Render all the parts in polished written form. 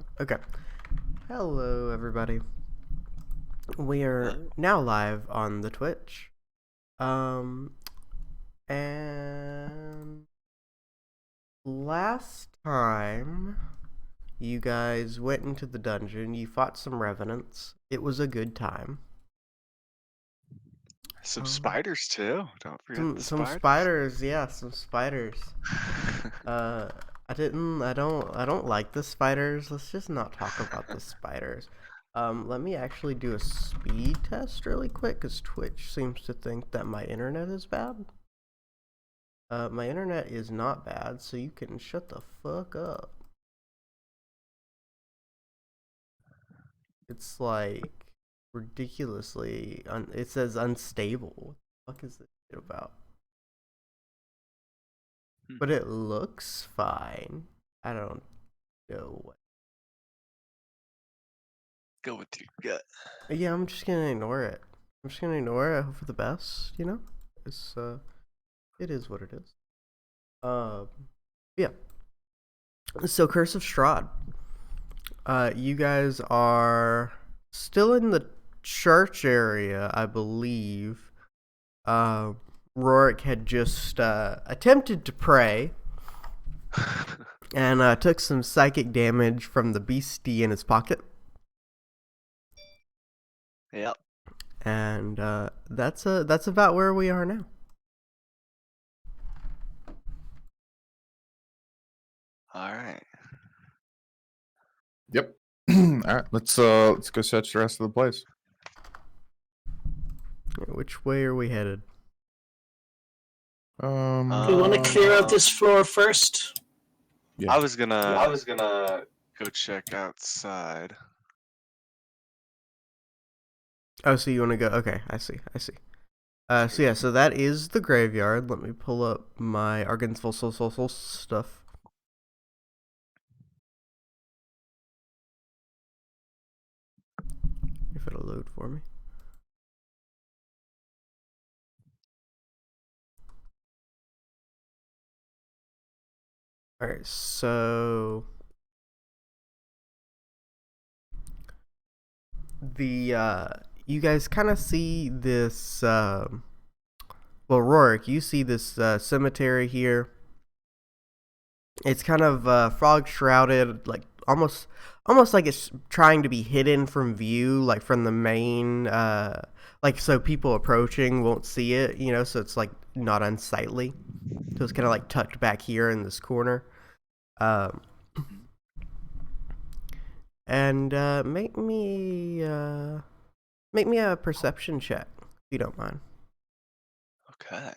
on. Okay. Hello, everybody. We are now live on the Twitch. And last time you guys went into the dungeon, you fought some revenants. It was a good time. Some spiders too. Don't forget the Some spiders. spiders, yeah, some spiders. I don't like the spiders. Let's just not talk about the spiders. Let me actually do a speed test really quick, because Twitch seems to think that my internet is bad. My internet is not bad, so you can shut the fuck up. It's like ridiculously, it says unstable. What the fuck is this shit about? But it looks fine. I don't know what. Go with your gut. Yeah, I'm just gonna ignore it. I'm just gonna ignore it. I hope for the best. You know, it is what it is. Yeah. So Curse of Strahd. You guys are still in the church area, I believe. Rorik had just attempted to pray and took some psychic damage from the beastie in his pocket. Yep. And that's about where we are now. All right. Yep. All right. Let's go search the rest of the place. Which way are we headed? Do we want to clear out this floor first? Yeah. I was gonna go check outside. Oh, so you want to go? Okay, I see. So yeah, so that is the graveyard. Let me pull up my Argensville stuff. If it'll load for me. Alright, so you guys kind of see this well, Rorik, you see this cemetery here. It's kind of fog shrouded, like almost like it's trying to be hidden from view, like from the main like so people approaching won't see it, you know, so it's like not unsightly. So it's kind of like tucked back here in this corner. And make me a perception check, if you don't mind. Okay.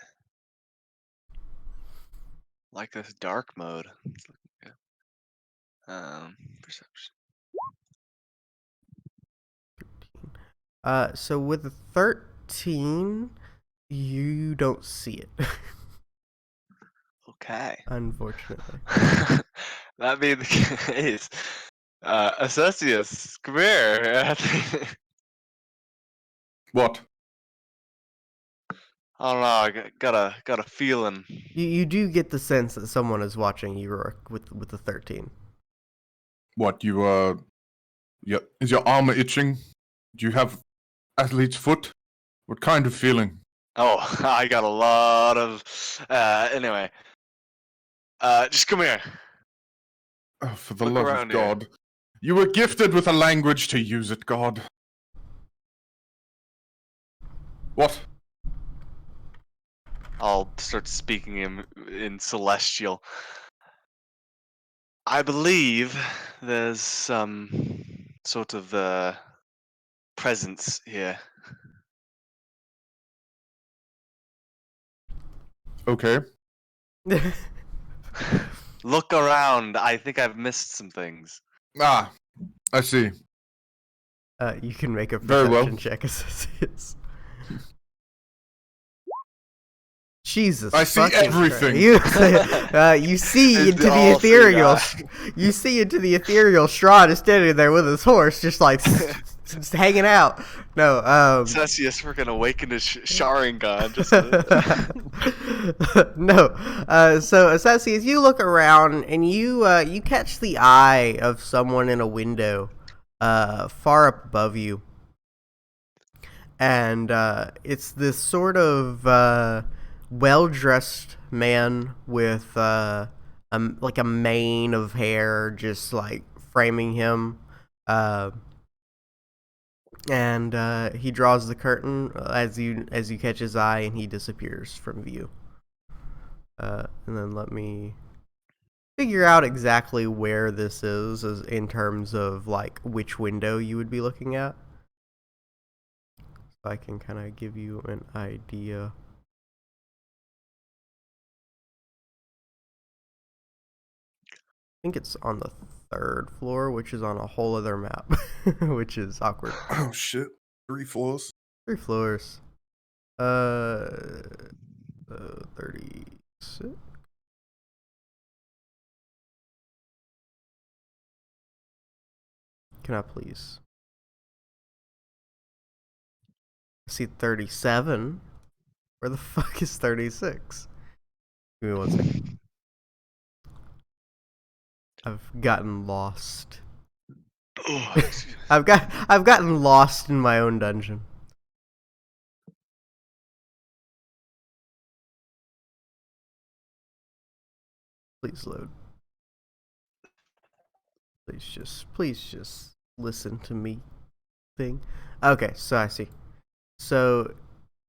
Like this dark mode. It's looking good. Perception. So with a 13, you don't see it. Okay. Unfortunately. That being the case, Assessius, come here. What? I don't know. I got a feeling. You do get the sense that someone is watching you, Rorik, with the 13. What you yeah? Is your arm itching? Do you have athlete's foot? What kind of feeling? Oh, I got a lot of. Anyway, just come here. Oh, for the Look love of around here. God! You were gifted with a language to use it, God. What? I'll start speaking in Celestial. I believe there's some sort of presence here. Okay. Look around. I think I've missed some things. Ah, I see. You can make a Very well. perception check, Assessius. Jesus, I see fucking everything. Christ. You see It's into the all three ethereal. guys. You see into the ethereal. Strahd is standing there with his horse, just like just hanging out. No, Cessius freaking awakened his Sharingan. Just No. So Assassi, as you look around and you catch the eye of someone in a window, far up above you, and it's this sort of well-dressed man with like a mane of hair, just like framing him. Uh, and he draws the curtain as you catch his eye, and he disappears from view. And then let me figure out exactly where this is as in terms of like which window you would be looking at. So I can kind of give you an idea. I think it's on the 3rd floor, which is on a whole other map, which is awkward. Oh shit! 3 floors. 3 floors. 36. Can I please? I see 37. Where the fuck is 36? Give me 1 second. I've gotten lost. Oh, excuse me. I've gotten lost in my own dungeon. Please load. Please just listen to me thing. Okay, so I see. So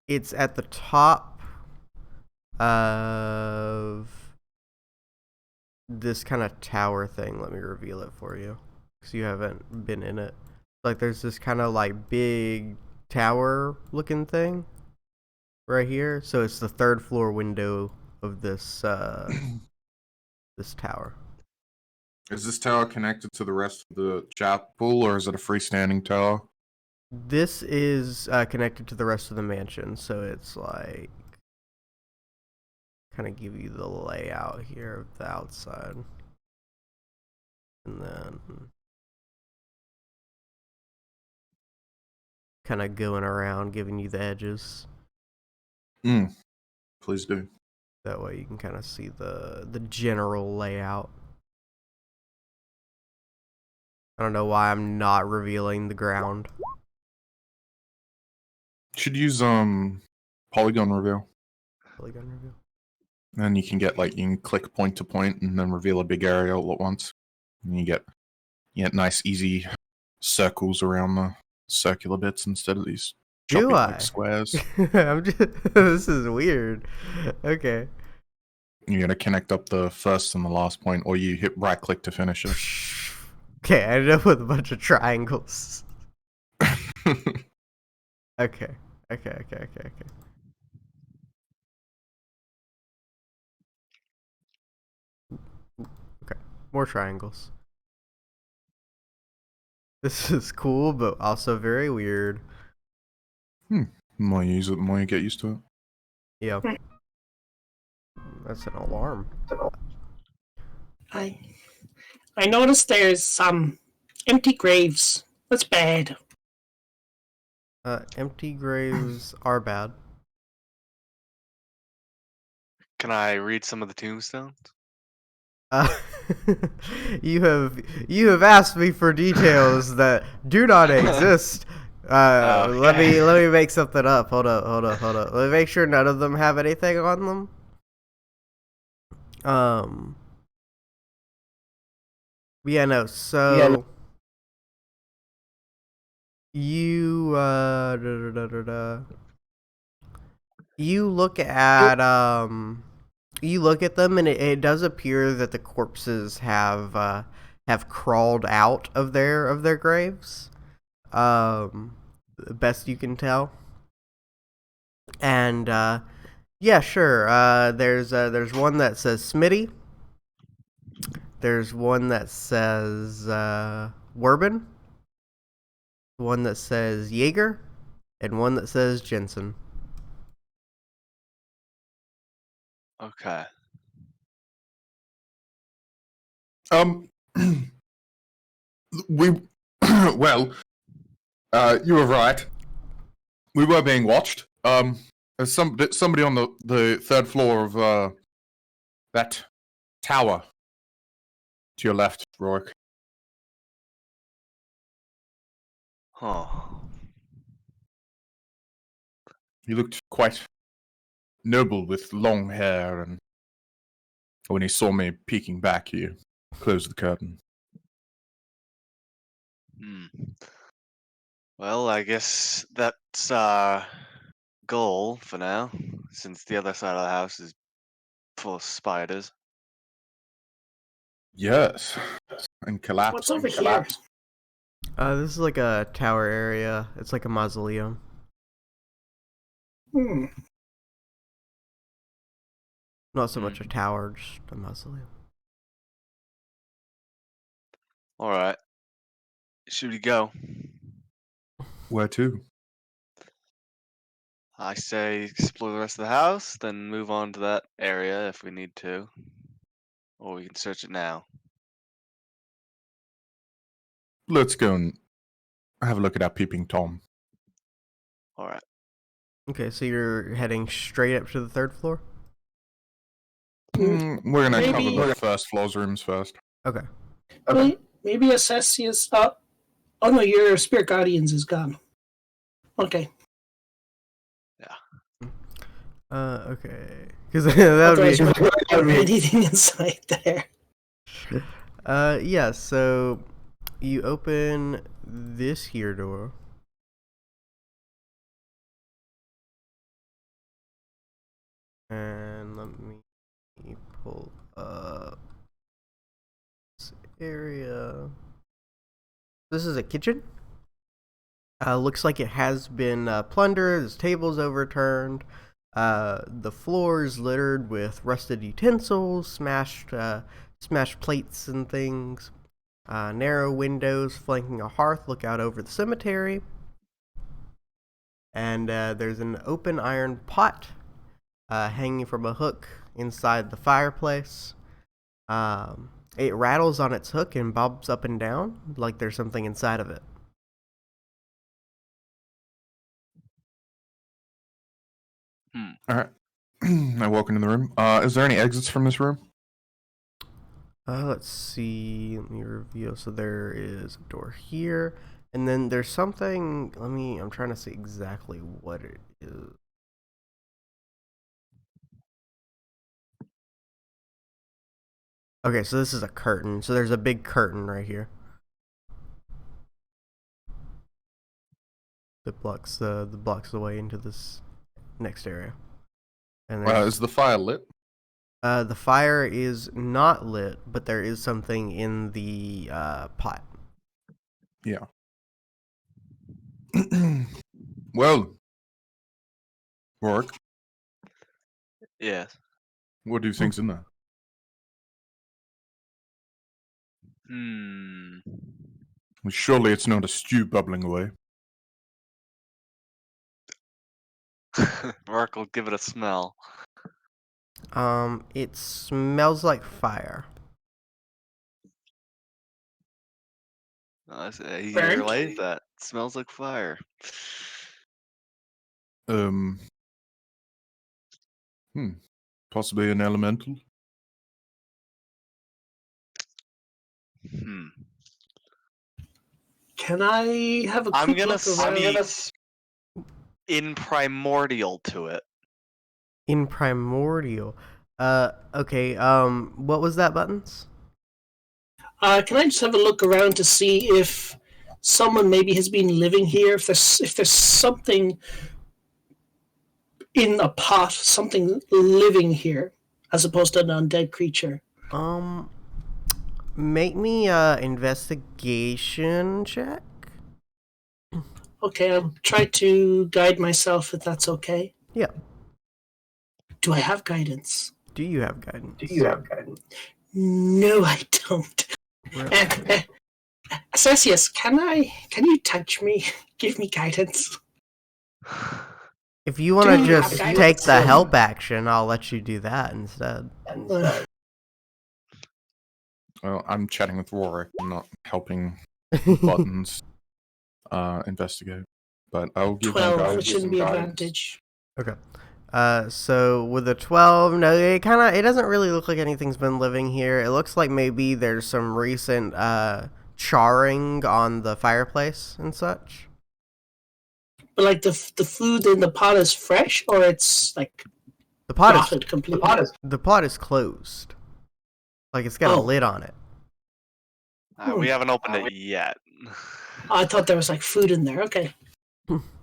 it's at the top of this kind of tower thing. Let me reveal it for you, because you haven't been in it. Like there's this kind of like big tower looking thing right here. So it's the 3rd floor window of this this tower. Is this tower connected to the rest of the chapel, or is it a freestanding tower? This is connected to the rest of the mansion, so it's like kind of give you the layout here of the outside, and then kind of going around giving you the edges. Please do. That way you can kind of see the general layout. I don't know why I'm not revealing the ground. Should use polygon reveal. Polygon reveal. And you can get you can click point to point and then reveal a big area all at once. And you get nice easy circles around the circular bits instead of these choppy Do I? squares. I'm just, this is weird. Okay. You gotta connect up the first and the last point, or you hit right click to finish it. Okay, I ended up with a bunch of triangles. Okay. Okay. Okay. More triangles. This is cool, but also very weird. The more you use it, the more you get used to it. Yeah. That's an alarm. I noticed there's some empty graves. That's bad. Empty graves are bad. Can I read some of the tombstones? Uh, you have asked me for details that do not exist. Let me make something up. Hold up. Let me make sure none of them have anything on them. Yeah, no. So you you look at them, and it does appear that the corpses have crawled out of their graves, best you can tell. And yeah, sure. There's one that says Smitty. There's one that says Werbin. One that says Jaeger, and one that says Jensen. Okay. We well, you were right. We were being watched. There's somebody on the third floor of that tower to your left, Rourke. Huh. He looked quite noble with long hair, and when he saw me peeking back, he closed the curtain. Hmm. Well, I guess that's our goal for now, since the other side of the house is full of spiders. Yes, and collapse. What's over here? This is like a tower area. It's like a mausoleum. Hmm. Not so much a tower, just a mausoleum. All right. Should we go? Where to? I say explore the rest of the house, then move on to that area if we need to. Or we can search it now. Let's go and have a look at our peeping Tom. All right. Okay, so you're heading straight up to the third floor? We're gonna Maybe- cover the first floor's rooms first. Okay. Maybe Assessius. Oh no, your Spirit Guardians is gone. Okay. Okay. Because that Otherwise, you would might be anything inside there. be... yeah, so you open this here door. And let me pull up this area. This is a kitchen. Looks like it has been plundered. There's tables overturned. The floor is littered with rusted utensils, smashed plates and things. Narrow windows flanking a hearth look out over the cemetery. And there's an open iron pot hanging from a hook inside the fireplace. It rattles on its hook and bobs up and down like there's something inside of it. All right. I walk into the room. Is there any exits from this room? Let's see. Let me reveal. So there is a door here, and then there's something. I'm trying to see exactly what it is. Okay, so this is a curtain. So there's a big curtain right here that blocks the way into this next area. And Is the fire lit? the fire is not lit, but there is something in the pot. Yeah. Well, Rourke, Yes. what do you think's in there? Hmm. Well, surely it's not a stew bubbling away. Mark will give it a smell. It smells like fire. He Burnt? relayed that. Smells like fire. Possibly an elemental. Hmm. Can I have a quick I'm gonna look around? speak in primordial to it. In primordial. Okay. What was that, Buttons? Can I just have a look around to see if someone maybe has been living here? If there's something in a pot, something living here, as opposed to an undead creature. Make me investigation check. Okay, I'll try to guide myself if that's okay. Yeah. Do I have guidance? Do you have guidance? No, I don't. Really? Assessius, can you touch me? Give me guidance. If you want Do to you just have take guidance? the help action, I'll let you do that instead. Well, I'm chatting with Rourke. I'm not helping Buttons investigate. But I'll give 12, you guys which shouldn't some be guidance. advantage. Okay. So with a 12, no, it doesn't really look like anything's been living here. It looks like maybe there's some recent charring on the fireplace and such. But like the food in the pot is fresh, or it's like The pot is rotted completely. the pot is closed. Like it's got a Oh. lid on it. We haven't opened it yet. I thought there was like food in there. Okay.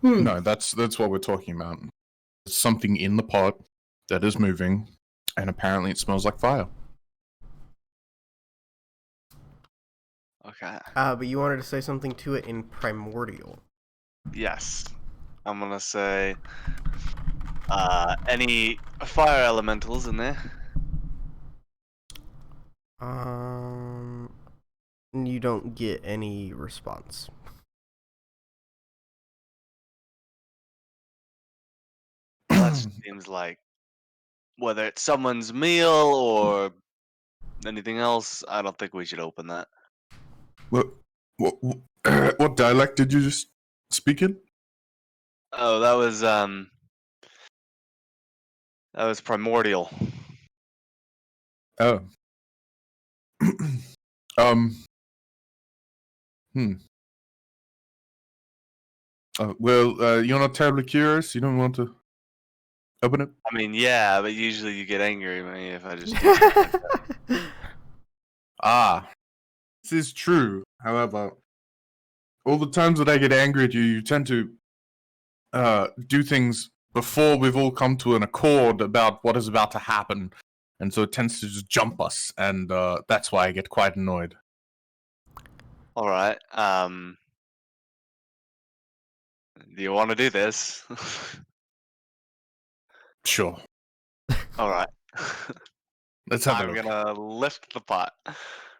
No, that's what we're talking about. There's something in the pot that is moving, and apparently it smells like fire. Okay. But you wanted to say something to it in primordial. Yes. I'm gonna say any fire elementals in there? You don't get any response. That seems like whether it's someone's meal or anything else, I don't think we should open that. What dialect did you just speak in? Oh, that was primordial. Oh. um. You're not terribly curious. You don't want to open it. I mean, yeah, but usually you get angry at me if I just do something like that. Ah, this is true. However, all the times that I get angry at you, you tend to do things before we've all come to an accord about what is about to happen, and so it tends to just jump us, and that's why I get quite annoyed. All right. Do you want to do this? Sure. All right. Let's have a I'm look. gonna lift the pot.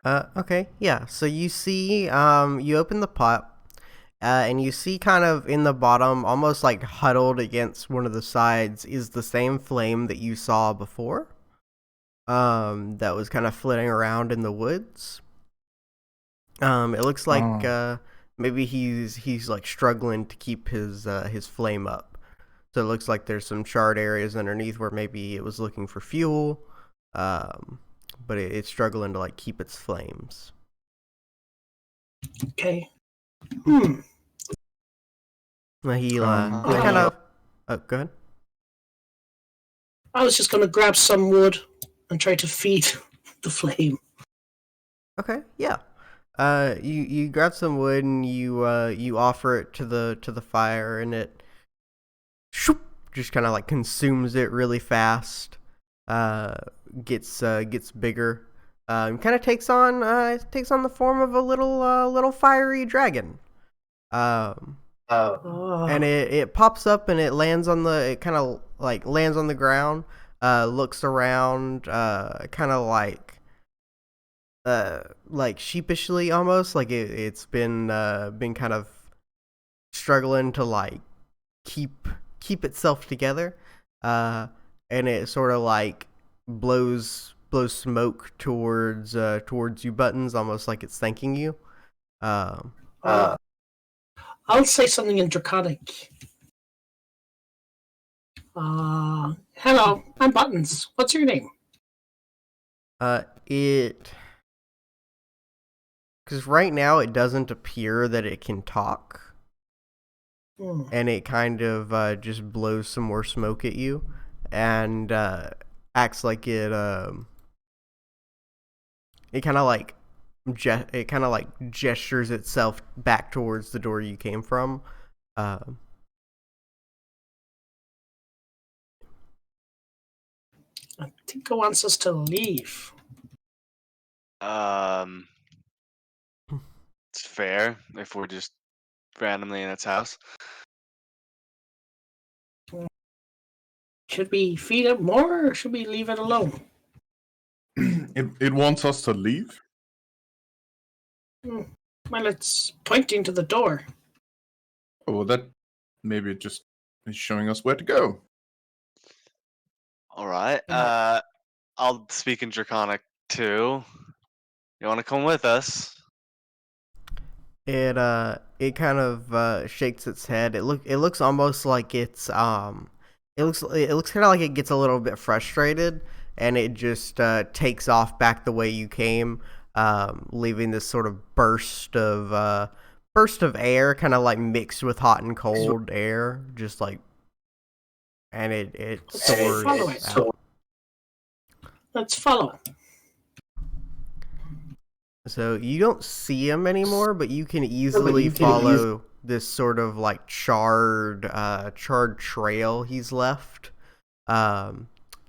Okay, yeah. So you see, you open the pot, and you see kind of in the bottom, almost like huddled against one of the sides, is the same flame that you saw before. That was kind of flitting around in the woods. It looks like maybe he's like struggling to keep his flame up. So it looks like there's some charred areas underneath where maybe it was looking for fuel. But it's struggling to like keep its flames. Okay. He Um, kind of. Oh, go ahead. I was just gonna grab some wood and try to feed the flame. Okay, yeah. You grab some wood and you offer it to the fire, and it shoop, just kind of like consumes it really fast. Gets bigger. Kind of takes on the form of a little fiery dragon. And it pops up and it lands on it kind of like lands on the ground. Looks around. Kind of like sheepishly almost, like it's been kind of struggling to like keep itself together, and it sort of like blows smoke towards you buttons, almost like it's thanking you. I'll say something in Draconic. Hello, I'm Buttons. What's your name? It because right now it doesn't appear that it can talk, and it kind of just blows some more smoke at you, and acts like it kind of like gestures itself back towards the door you came from. I think it wants us to leave. It's fair if we're just randomly in its house. Should we feed it more, or should we leave it alone? It wants us to leave. Well, it's pointing to the door. Oh, well, that maybe it just is showing us where to go. All right. Yeah. I'll speak in Draconic too. You want to come with us? It kind of shakes its head. It looks almost like it it looks kind of like it gets a little bit frustrated, and it just takes off back the way you came, leaving this sort of burst of air, kind of like mixed with hot and cold air, just like, and it soars follow it. out. Let's follow. So you don't see him anymore, but you can easily follow this sort of like charred trail he's left,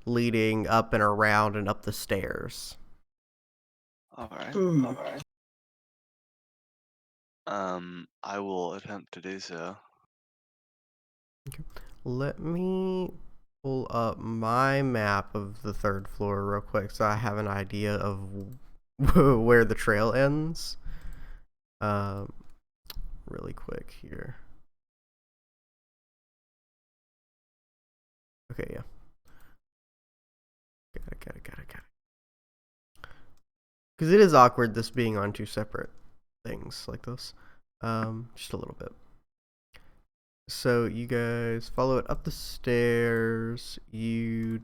leading up and around and up the stairs. All right. Hmm. I will attempt to do so. Let me pull up my map of the third floor real quick so I have an idea of where the trail ends. Really quick here. Okay, yeah. Got it. Because it is awkward this being on two separate things like this. Just a little bit. So you guys follow it up the stairs. You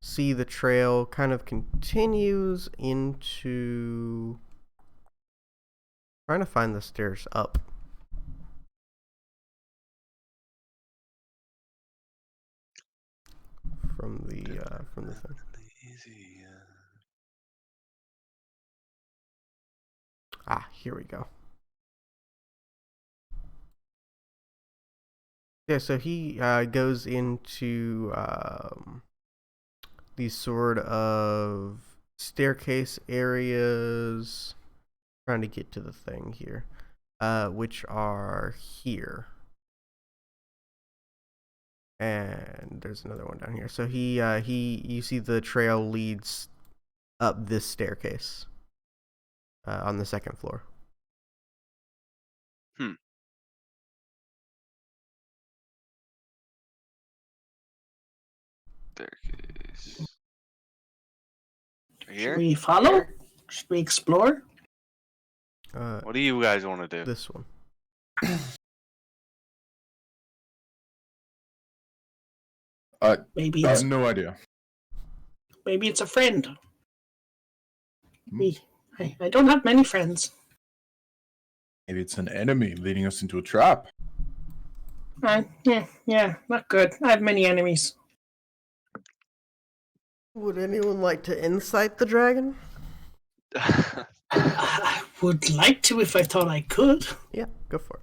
see the trail kind of continues into. Trying to find the stairs up. From the thing. Easy. Here we go. Yeah, so he goes into these sort of staircase areas. Trying to get to the thing here, which are here. And there's another one down here. So you see the trail leads up this staircase on the second floor. Staircase. Should Here? we follow? Should we explore? What do you guys want to do? This one. Maybe I it's have no idea. maybe it's a friend. I don't have many friends. Maybe it's an enemy leading us into a trap. Yeah, not good. I have many enemies. Would anyone like to insight the dragon? I would like to if I thought I could. Yeah, go for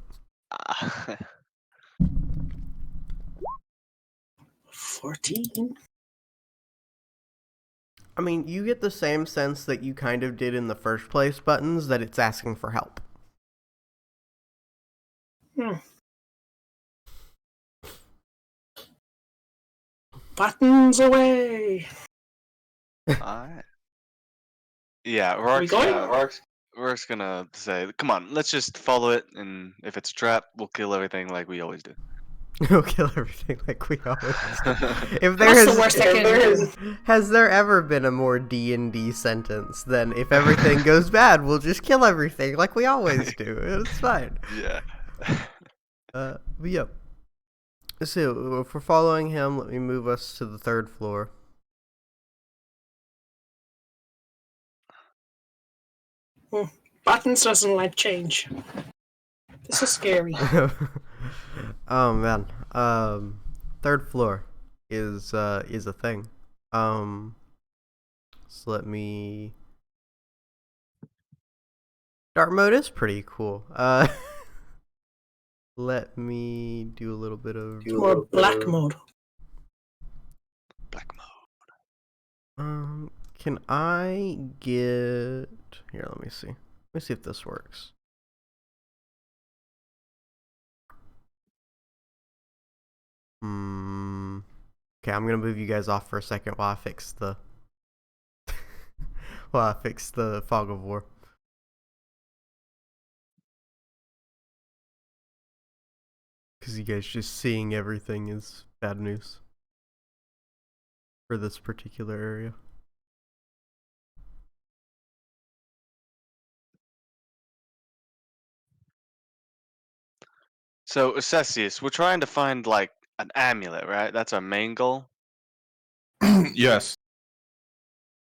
it. 14. I mean, you get the same sense that you kind of did in the first place buttons, that it's asking for help. Buttons away. Alright. Yeah, we going? Rourke's gonna say, come on, let's just follow it, and if it's a trap, we'll kill everything like we always do. We'll kill everything like we always do. If That's the worst I can do. Has there ever been a more D&D sentence than if everything goes bad, we'll just kill everything like we always do. It's fine. Yeah. But yeah. So, if we're following him, let me move us to the third floor. Buttons doesn't like change. This is scary. Oh man. Third floor is a thing. So let me. Dark mode is pretty cool. Let me do a little bit of More black mode. Black mode. Can I get here? Let me see. Let me see if this works. Okay, I'm gonna move you guys off for a second while I fix the fog of war. Because you guys just seeing everything is bad news for this particular area. So, Acesius, we're trying to find, like, an amulet, right? That's our main goal. Yes.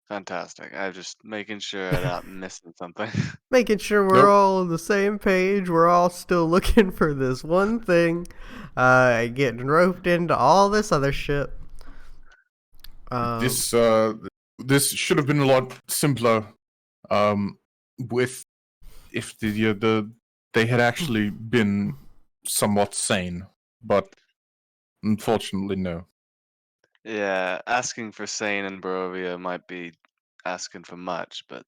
Fantastic. I'm just making sure I'm not missing something. Making sure we're Nope. all on the same page. We're all still looking for this one thing, getting roped into all this other shit. This this should have been a lot simpler. With if they had actually been somewhat sane, but unfortunately, no. Yeah, asking for Sane and Barovia might be asking for much, but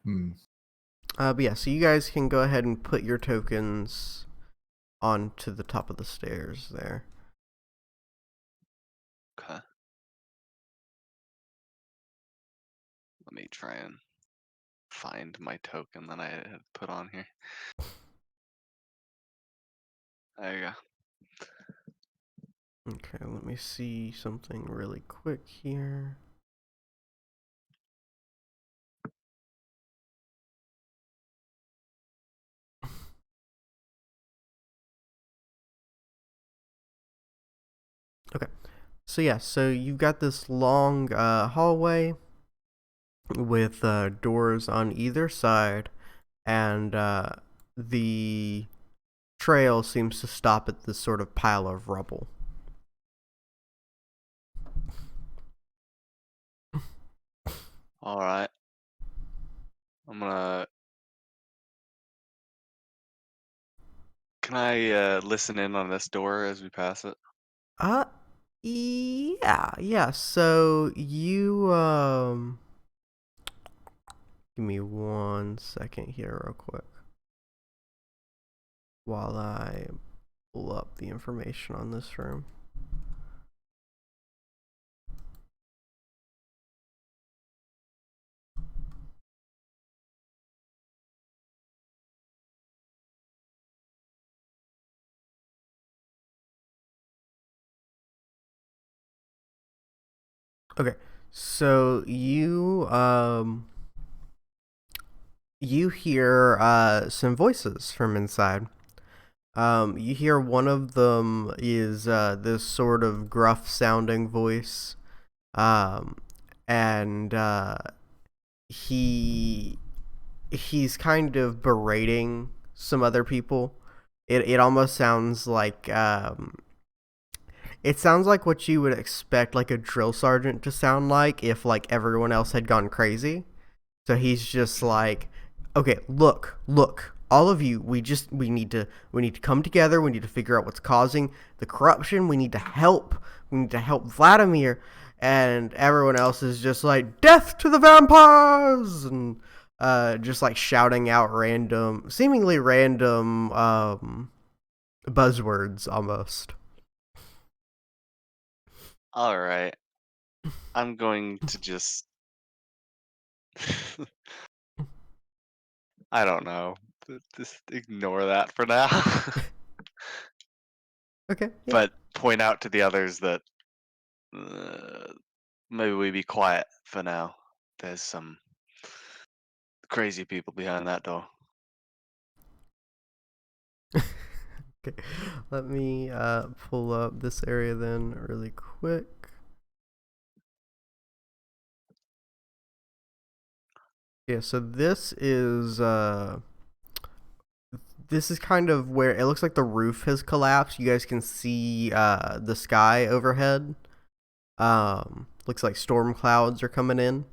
Hmm. But yeah, so you guys can go ahead and put your tokens onto the top of the stairs there. okay. Let me try and find my token that I had put on here. There you go. Okay, let me see something really quick here. Okay, so yeah, so you've got this long hallway with doors on either side, and the trail seems to stop at this sort of pile of rubble. All right. I'm gonna. Can I listen in on this door as we pass it? Uh, yeah. So you give me 1 second here, real quick, while I pull up the information on this room. Okay, so you hear some voices from inside. You hear one of them is this sort of gruff sounding voice, um, and he he's kind of berating some other people. It almost sounds like it sounds like what you would expect like a drill sergeant to sound like if like everyone else had gone crazy. So he's just like, okay, look, all of you, we need to come together. We need to figure out what's causing the corruption. We need to help. We need to help Vladimir. And everyone else is just like, death to the vampires, and just like shouting out seemingly random buzzwords almost. All right. I'm going to just. I don't know. Just ignore that for now. Okay, yeah. But point out to the others that maybe we be quiet for now. There's some crazy people behind that door. Okay, let me pull up this area then really quick. Yeah, so this is kind of where it looks like the roof has collapsed. You guys can see the sky overhead. Looks like storm clouds are coming in.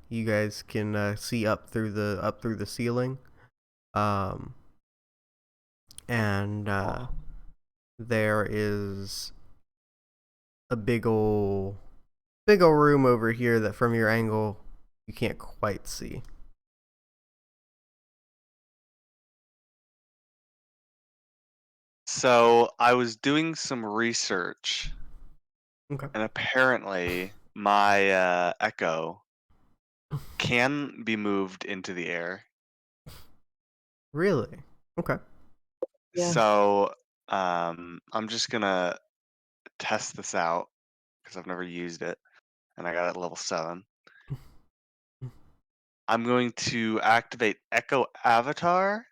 You guys can see up through the ceiling. Um, and there is a big ol' room over here that from your angle you can't quite see. So I was doing some research, Okay. and apparently my echo can be moved into the air. Really? Okay. Yeah. So I'm just gonna test this out because I've never used it, and I got it at level 7. I'm going to activate Echo Avatar,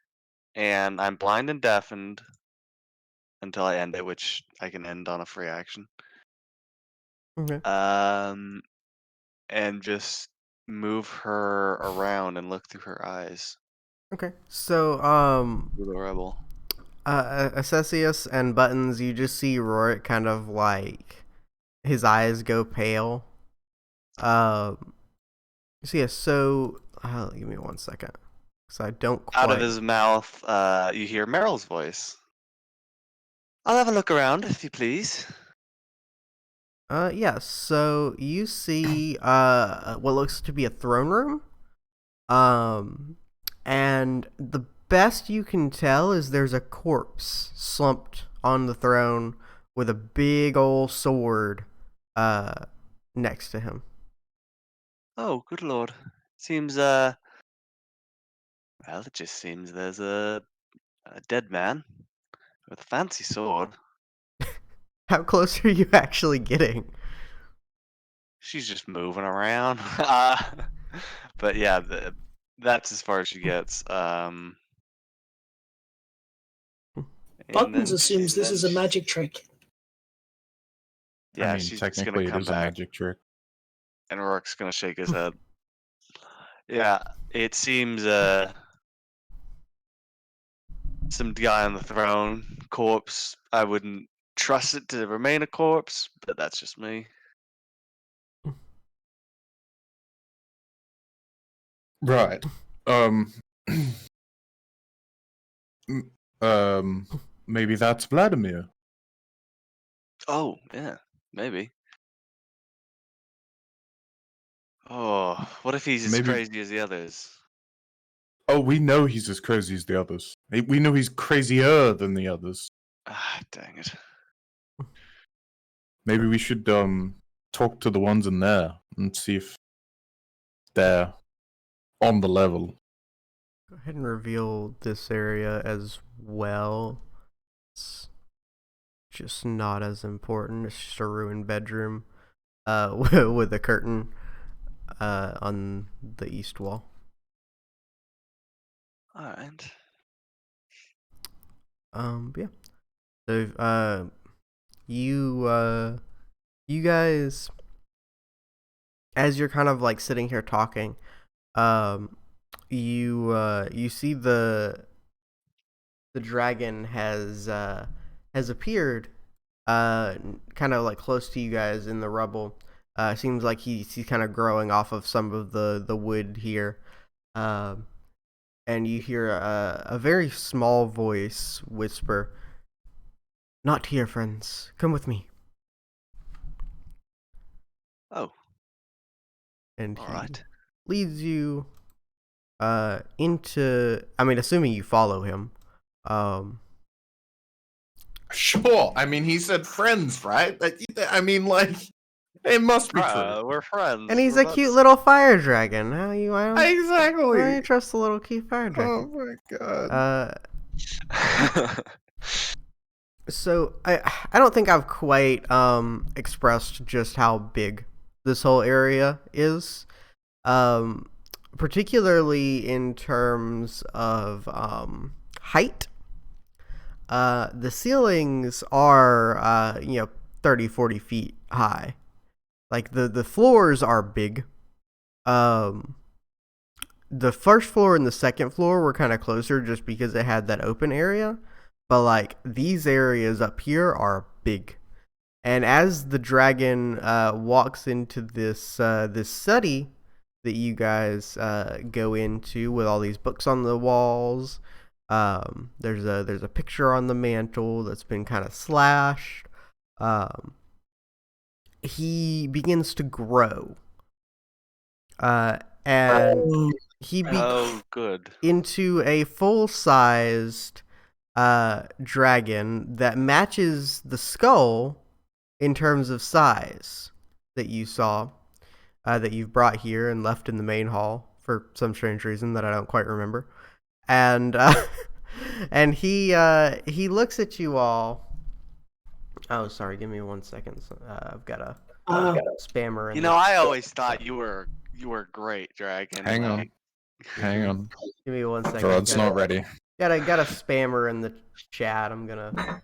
and I'm blind and deafened until I end it, which I can end on a free action. Okay. And just move her around and look through her eyes. Okay. So, With a rebel. Assessius and Buttons, you just see Rorik kind of like his eyes go pale. So yeah, so give me 1 second, because I don't quite. Out of his mouth, you hear Meryl's voice. I'll have a look around, if you please. Yeah. So you see what looks to be a throne room. And the best you can tell is there's a corpse slumped on the throne with a big old sword next to him. Oh, good lord. Seems, well, it just seems there's a dead man with a fancy sword. How close are you actually getting? She's just moving around. But yeah, that's as far as she gets. And Buttons then, assumes this is a magic trick. yeah, I mean, she's just gonna technically it come is a back, magic trick. and Rorik's gonna shake his head. Yeah, it seems some guy on the throne, corpse. I wouldn't trust it to remain a corpse, but that's just me. Right. Maybe that's Vladimir. Oh, yeah, maybe. Oh, what if he's as Maybe- crazy as the others? Oh, we know he's as crazy as the others. We know he's crazier than the others. Ah, dang it. Maybe we should talk to the ones in there and see if they're on the level. Go ahead and reveal this area as well. It's just not as important. It's just a ruined bedroom with a curtain on the east wall. Alright. Yeah. So you guys, as you're kind of like sitting here talking, you see the dragon has appeared kind of like close to you guys in the rubble. Seems like he's kind of growing off of some of the wood here. And you hear a very small voice whisper, "Not here, friends. Come with me." Oh, And he alright. leads you into, I mean, assuming you follow him. Sure. I mean, he said friends, right? I mean, like, it must be true. We're friends. And he's we're a cute buds. little fire dragon. How you? Why don't Exactly. you trust the little cute fire dragon? Oh my god. So I don't think I've quite expressed just how big this whole area is, particularly in terms of height. The ceilings are 30, 40 feet high. Like the floors are big. The first floor and the second floor were kind of closer just because it had that open area. But like these areas up here are big. And as the dragon walks into this this study that you guys go into with all these books on the walls, there's a picture on the mantle that's been kind of slashed. He begins to grow, and he Oh, good. into a full-sized dragon that matches the skull in terms of size that you saw, that you've brought here and left in the main hall for some strange reason that I don't quite remember. And and he looks at you all. Oh, sorry. Give me 1 second. I've got a spammer. In You know, I always thought you were great, Dragon. Hang on. like- Hang on. Give me 1 second. Thread's not ready. Got a spammer in the chat. I'm gonna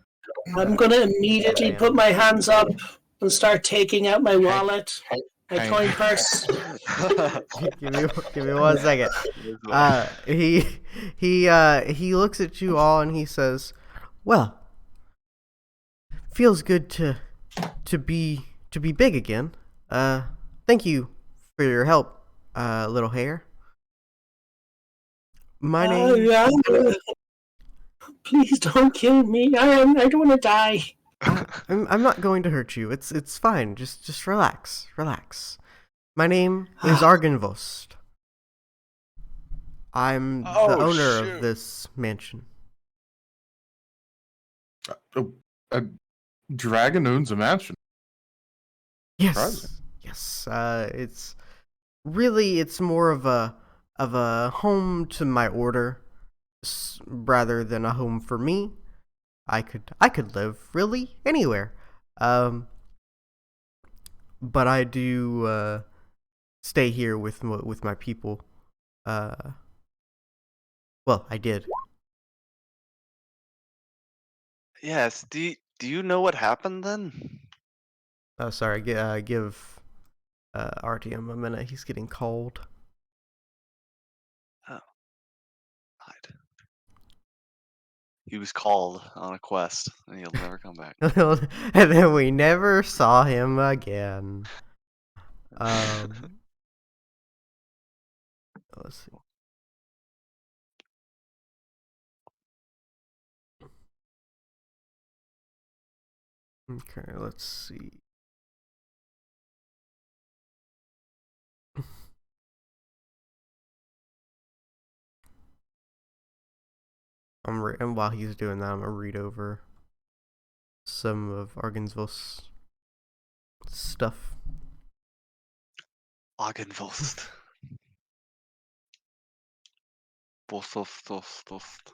I'm going to immediately put my hands up and start taking out my wallet, my hang- coin purse. give me 1 second. He looks at you all and he says, "Well, feels good to be big again. Thank you for your help, little hare. My name." Please don't kill me. I don't want to die. I'm not going to hurt you. It's fine. Just relax. My name is Argenvost. I'm the owner of this mansion. A dragon owns a mansion. Yes. Surprising. Yes. It's more of a home to my order rather than a home for me. I could live really anywhere. But I do stay here with my people. Well, I did. Yes. Do you know what happened then? Oh, sorry. Give RTM a minute. He's getting cold. Oh, hide. He was called on a quest, and he'll never come back. And then we never saw him again. Let's see. Okay, let's see. And while he's doing that, I'm gonna read over some of Argensville's stuff. Agenvost. Bostost.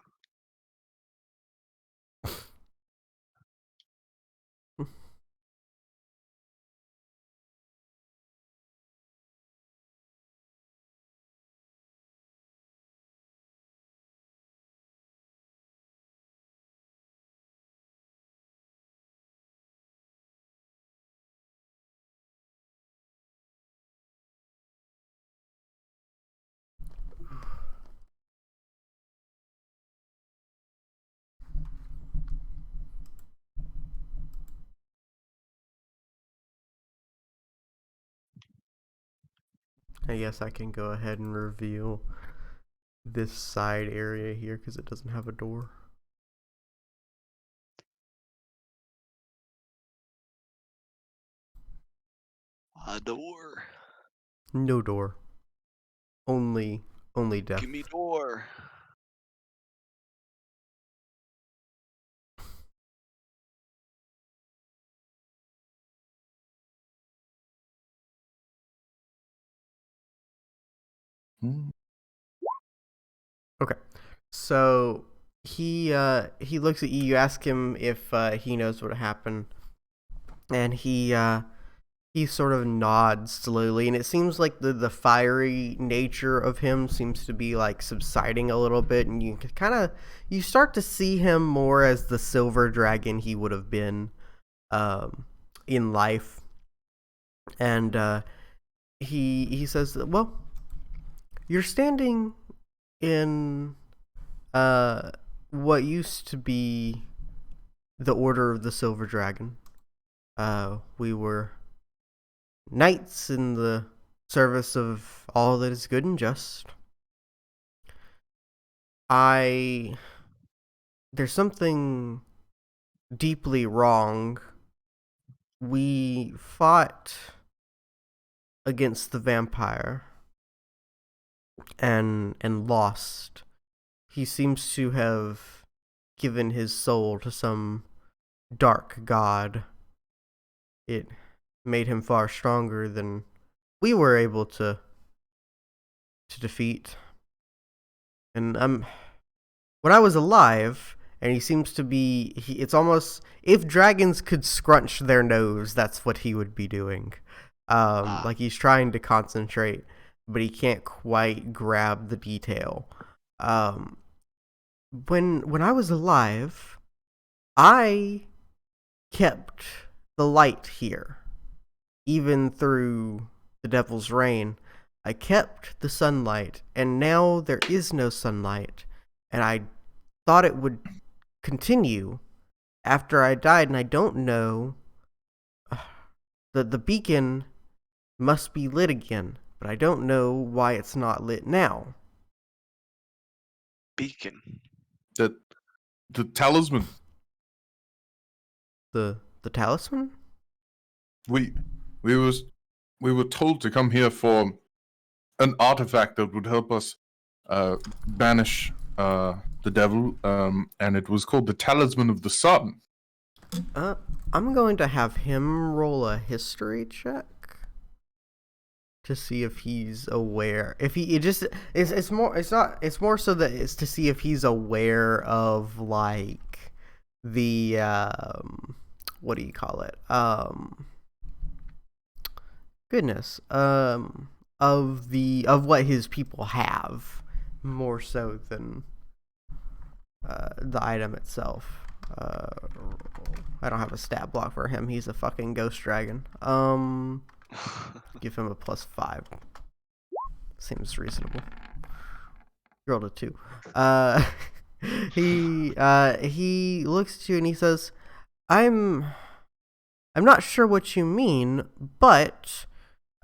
I guess I can go ahead and reveal this side area here because it doesn't have a door. A door. No door. Only death. Give me door. Okay. So he looks at you. You ask him if he knows what happened, and he sort of nods slowly, and it seems like the fiery nature of him seems to be like subsiding a little bit, and you start to see him more as the silver dragon he would have been in life. And he says, "Well, you're standing in what used to be the Order of the Silver Dragon. We were knights in the service of all that is good and just. There's something deeply wrong. We fought against the vampire and lost. He seems to have given his soul to some dark god. It made him far stronger than we were able to defeat. And when I was alive, and he seems to be, it's almost, if dragons could scrunch their nose, that's what he would be doing. Like he's trying to concentrate, but he can't quite grab the detail. When I was alive, I kept the light here, even through the devil's reign. I kept the sunlight, and now there is no sunlight, and I thought it would continue after I died, and I don't know. The beacon must be lit again, but I don't know why it's not lit now. Beacon. The talisman. The talisman? We were told to come here for an artifact that would help us banish the devil, and it was called the Talisman of the Sun. I'm going to have him roll a history check to see if he's aware. If he it's more so that it's to see if he's aware of like the what do you call it? Goodness. Of what his people have, more so than the item itself. I don't have a stat block for him. He's a fucking ghost dragon. Give him a +5. Seems reasonable. Rolled a 2. He looks at you and he says, I'm not sure what you mean, but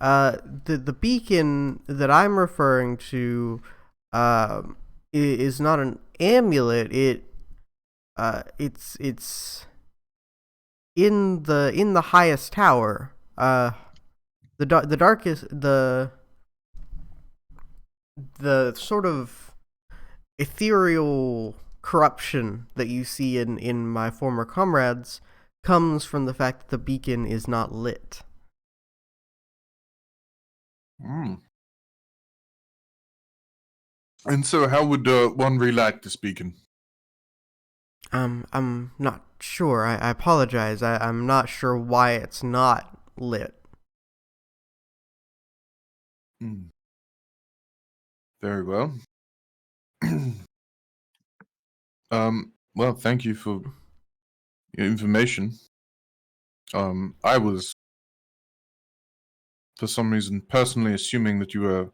the beacon that I'm referring to is not an amulet. It's in the highest tower. The darkest, the sort of ethereal corruption that you see in my former comrades comes from the fact that the beacon is not lit. And so, how would one relight this beacon? I'm not sure. I apologize. I'm not sure why it's not lit. Very well. Well, thank you for your information. I was, for some reason, personally assuming that you were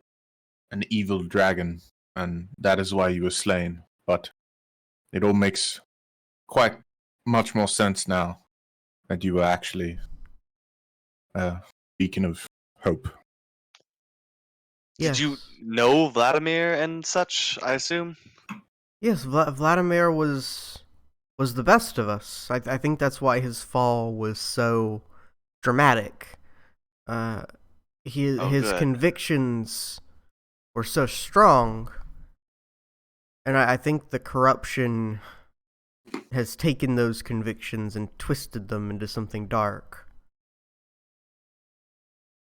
an evil dragon, and that is why you were slain. But it all makes quite much more sense now that you were actually a beacon of hope. Yes. Did you know Vladimir and such, I assume? Yes, Vladimir was the best of us. I think that's why his fall was so dramatic. His good. convictions were so strong, and I think the corruption has taken those convictions and twisted them into something dark.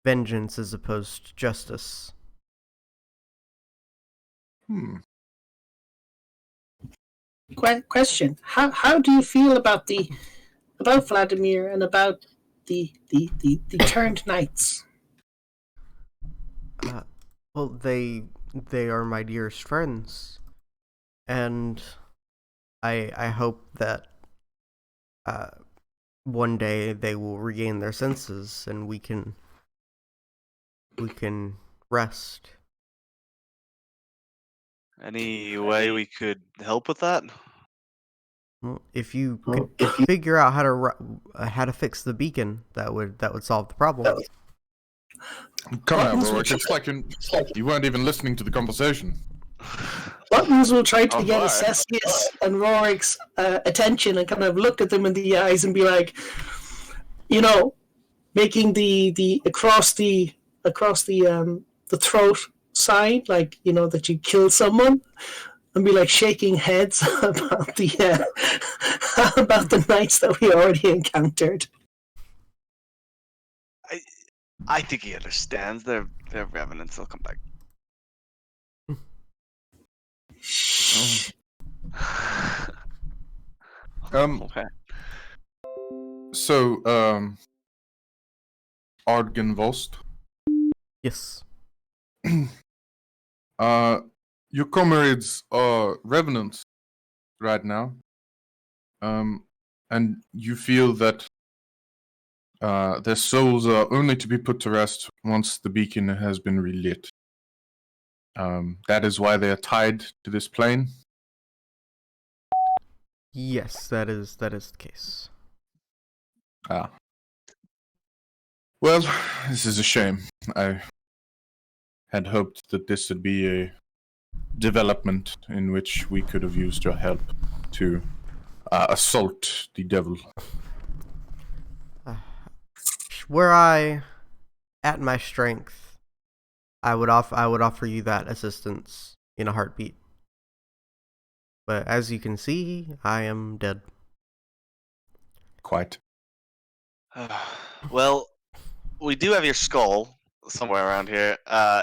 Vengeance as opposed to justice. Question: How do you feel about Vladimir and about the turned knights? Well, they are my dearest friends, and I hope that one day they will regain their senses and we can rest. Any way we could help with that? Well, if you could figure out how to fix the beacon, that would solve the problem. Come on, Rorik. It's like you weren't even listening to the conversation. Buttons will try to Oh, get my. Assessius and Rorik's attention and kind of look at them in the eyes and be like, making the across the throat sign, like that you killed someone, and be like shaking heads about the about the knights that we already encountered. I think he understands. They're revenants. They'll come back. Okay. So, Ardgenvost, Yes. your comrades are revenants right now. And you feel that their souls are only to be put to rest once the beacon has been relit. That is why they are tied to this plane. Yes, that is the case. Ah. Well, this is a shame. I had hoped that this would be a development in which we could have used your help to assault the devil. Were I at my strength, I would offer you that assistance in a heartbeat. But as you can see, I am dead. Quite. Well, we do have your skull somewhere around here.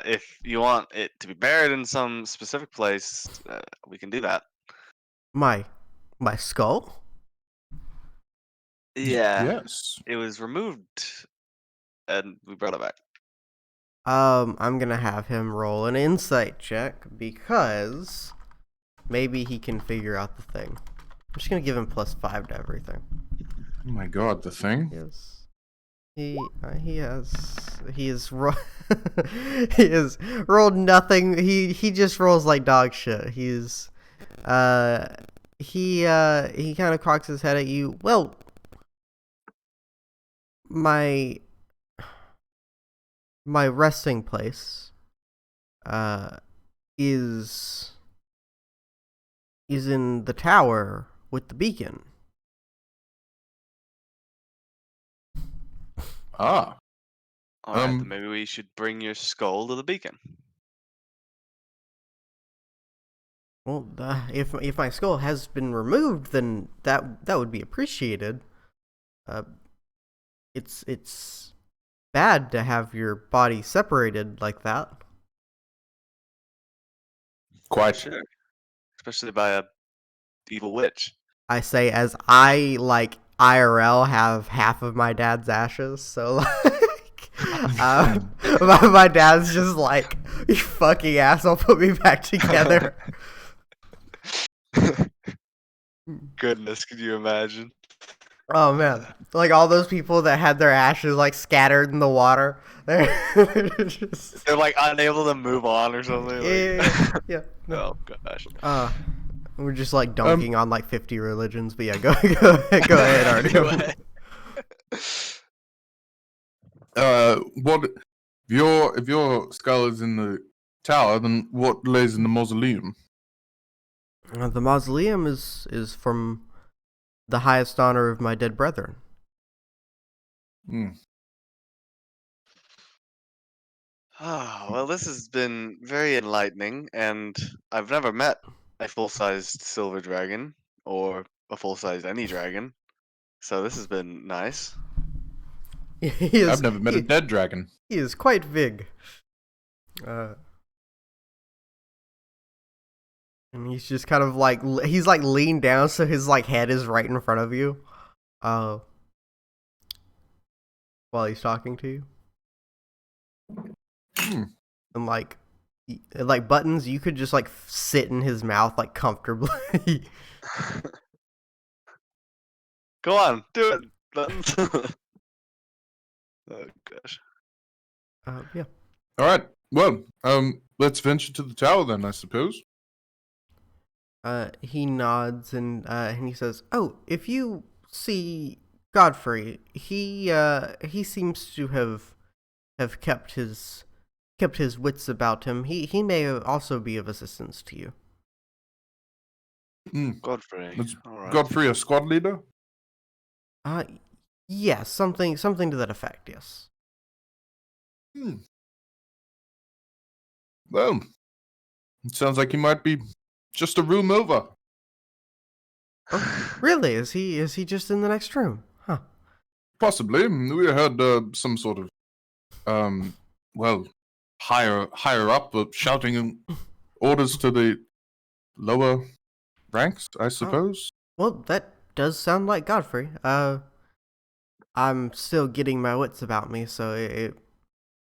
If you want it to be buried in some specific place, we can do that. My skull? Yeah, Yes. it was removed, and we brought it back. I'm gonna have him roll an insight check because maybe he can figure out the thing. I'm just gonna give him +5 to everything. Oh my god, the thing? Yes. He has he has rolled nothing. He just rolls like dog shit. He kind of cocks his head at you. Well, my resting place is in the tower with the beacon. Ah. All right, then maybe we should bring your skull to the beacon. Well, if my skull has been removed, then that would be appreciated. It's bad to have your body separated like that. Quite. Sure, especially by a evil witch. I say as I like IRL have half of my dad's ashes, so like my dad's just like, you fucking asshole, put me back together. Goodness, could you imagine? Oh man, like all those people that had their ashes like scattered in the water. They're They're like unable to move on or something. Like... yeah. Oh gosh. We're just like dunking on like 50 religions, but yeah, go ahead, Artie. Anyway. What if your skull is in the tower, then what lays in the mausoleum? The mausoleum is from the highest honor of my dead brethren. Oh, well, this has been very enlightening, and I've never met a full-sized silver dragon or a full-sized any dragon, so this has been nice. I've never met a dead dragon. He is quite big. And he's just kind of like he's like leaned down, so his like head is right in front of you, while he's talking to you. And like Buttons, you could just like sit in his mouth like comfortably. Go on, do it, Buttons. Oh gosh. Yeah. All right. Well, let's venture to the tower then, I suppose. He nods and he says, "Oh, if you see Godfrey, he seems to have kept his wits about him. He may also be of assistance to you." Godfrey. Is All right. Godfrey a squad leader? Yes, something to that effect. Yes. Well, it sounds like he might be just a room over. Oh, really? Is he just in the next room? Huh. Possibly. We heard some sort of, well, higher up shouting orders to the lower ranks, I suppose. Well, that does sound like Godfrey. I'm still getting my wits about me, so it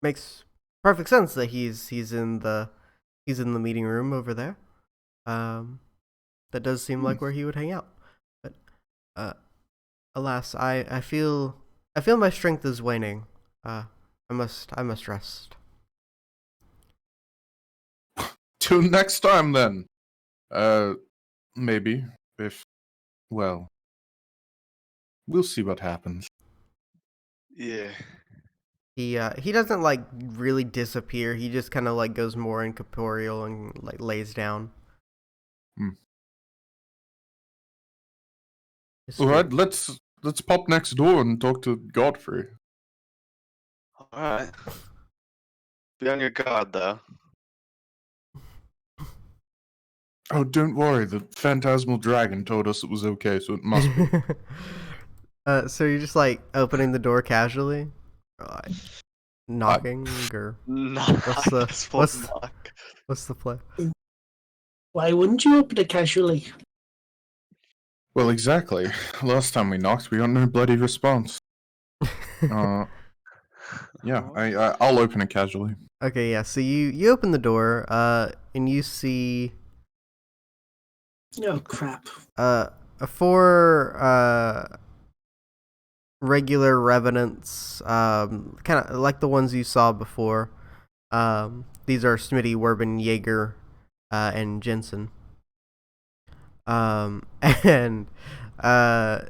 makes perfect sense that he's in the meeting room over there. That does seem like where he would hang out. But Alas, I feel my strength is waning. I must rest. Till next time, then. Maybe. If, well, we'll see what happens. Yeah. He doesn't like really disappear. He just kind of like goes more incorporeal and like lays down. Hmm. It's All good. right, let's pop next door and talk to Godfrey. Alright. Be on your guard, though. Oh, don't worry. The phantasmal dragon told us it was okay, so it must be. So you're just like opening the door casually, or like knocking, or No, What's the- I just what's won't the- knock. what's the play? Why wouldn't you open it casually? Well, exactly. Last time we knocked, we got no bloody response. Yeah, I'll open it casually. Okay, yeah. So you open the door, and you see Oh crap! four regular revenants, kind of like the ones you saw before. These are Smitty, Werben, Jaeger, and Jensen. And they're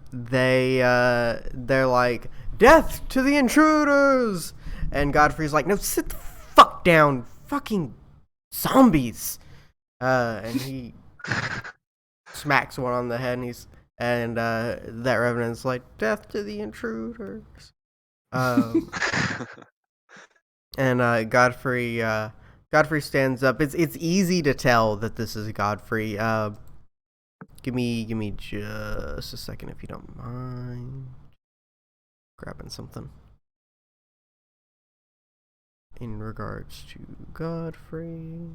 like, death to the intruders, and Godfrey's like, no, sit the fuck down, fucking zombies. And he smacks one on the head, and that revenant's like, death to the intruders. And Godfrey stands up. It's easy to tell that this is Godfrey. Give me just a second if you don't mind. Grabbing something in regards to Godfrey.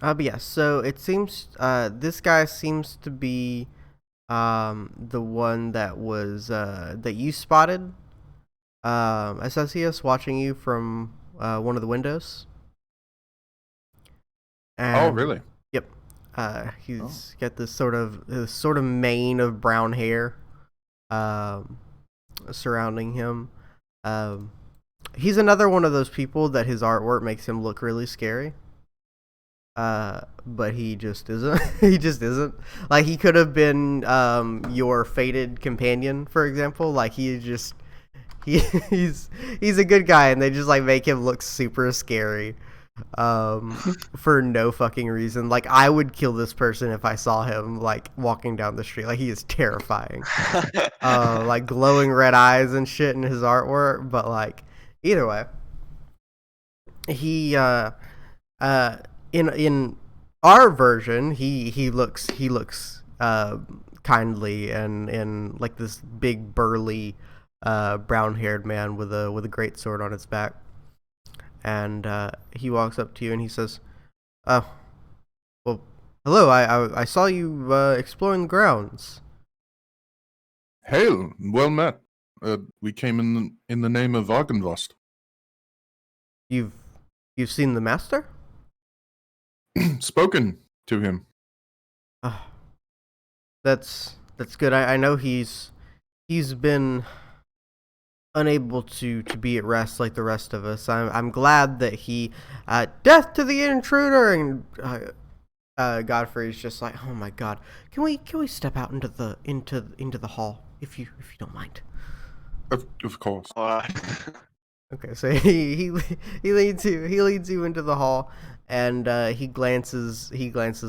But yeah, so it seems this guy seems to be the one that was that you spotted. Associus watching you from one of the windows. Oh, And, really? Yep. He's got this sort of mane of brown hair surrounding him. He's another one of those people that his artwork makes him look really scary. But he just isn't. He just isn't. Like, he could have been your fated companion, for example. Like, he's a good guy, and they just like make him look super scary for no fucking reason. Like, I would kill this person if I saw him like walking down the street. Like, he is terrifying. Like glowing red eyes and shit in his artwork. But like, either way, he in our version, he looks kindly and in like this big burly brown haired man with a great sword on his back. And he walks up to you and he says, well, hello, I saw you exploring the grounds. Hail, well met. We came in the name of Argenvost. You've seen the master? Spoken to him. That's good. I know he's been unable to be at rest like the rest of us. I'm glad that he death to the intruder. And Godfrey's just like, oh my god, can we step out into the hall if you don't mind? Of course. Alright. Okay, so he leads you into the hall, and he glances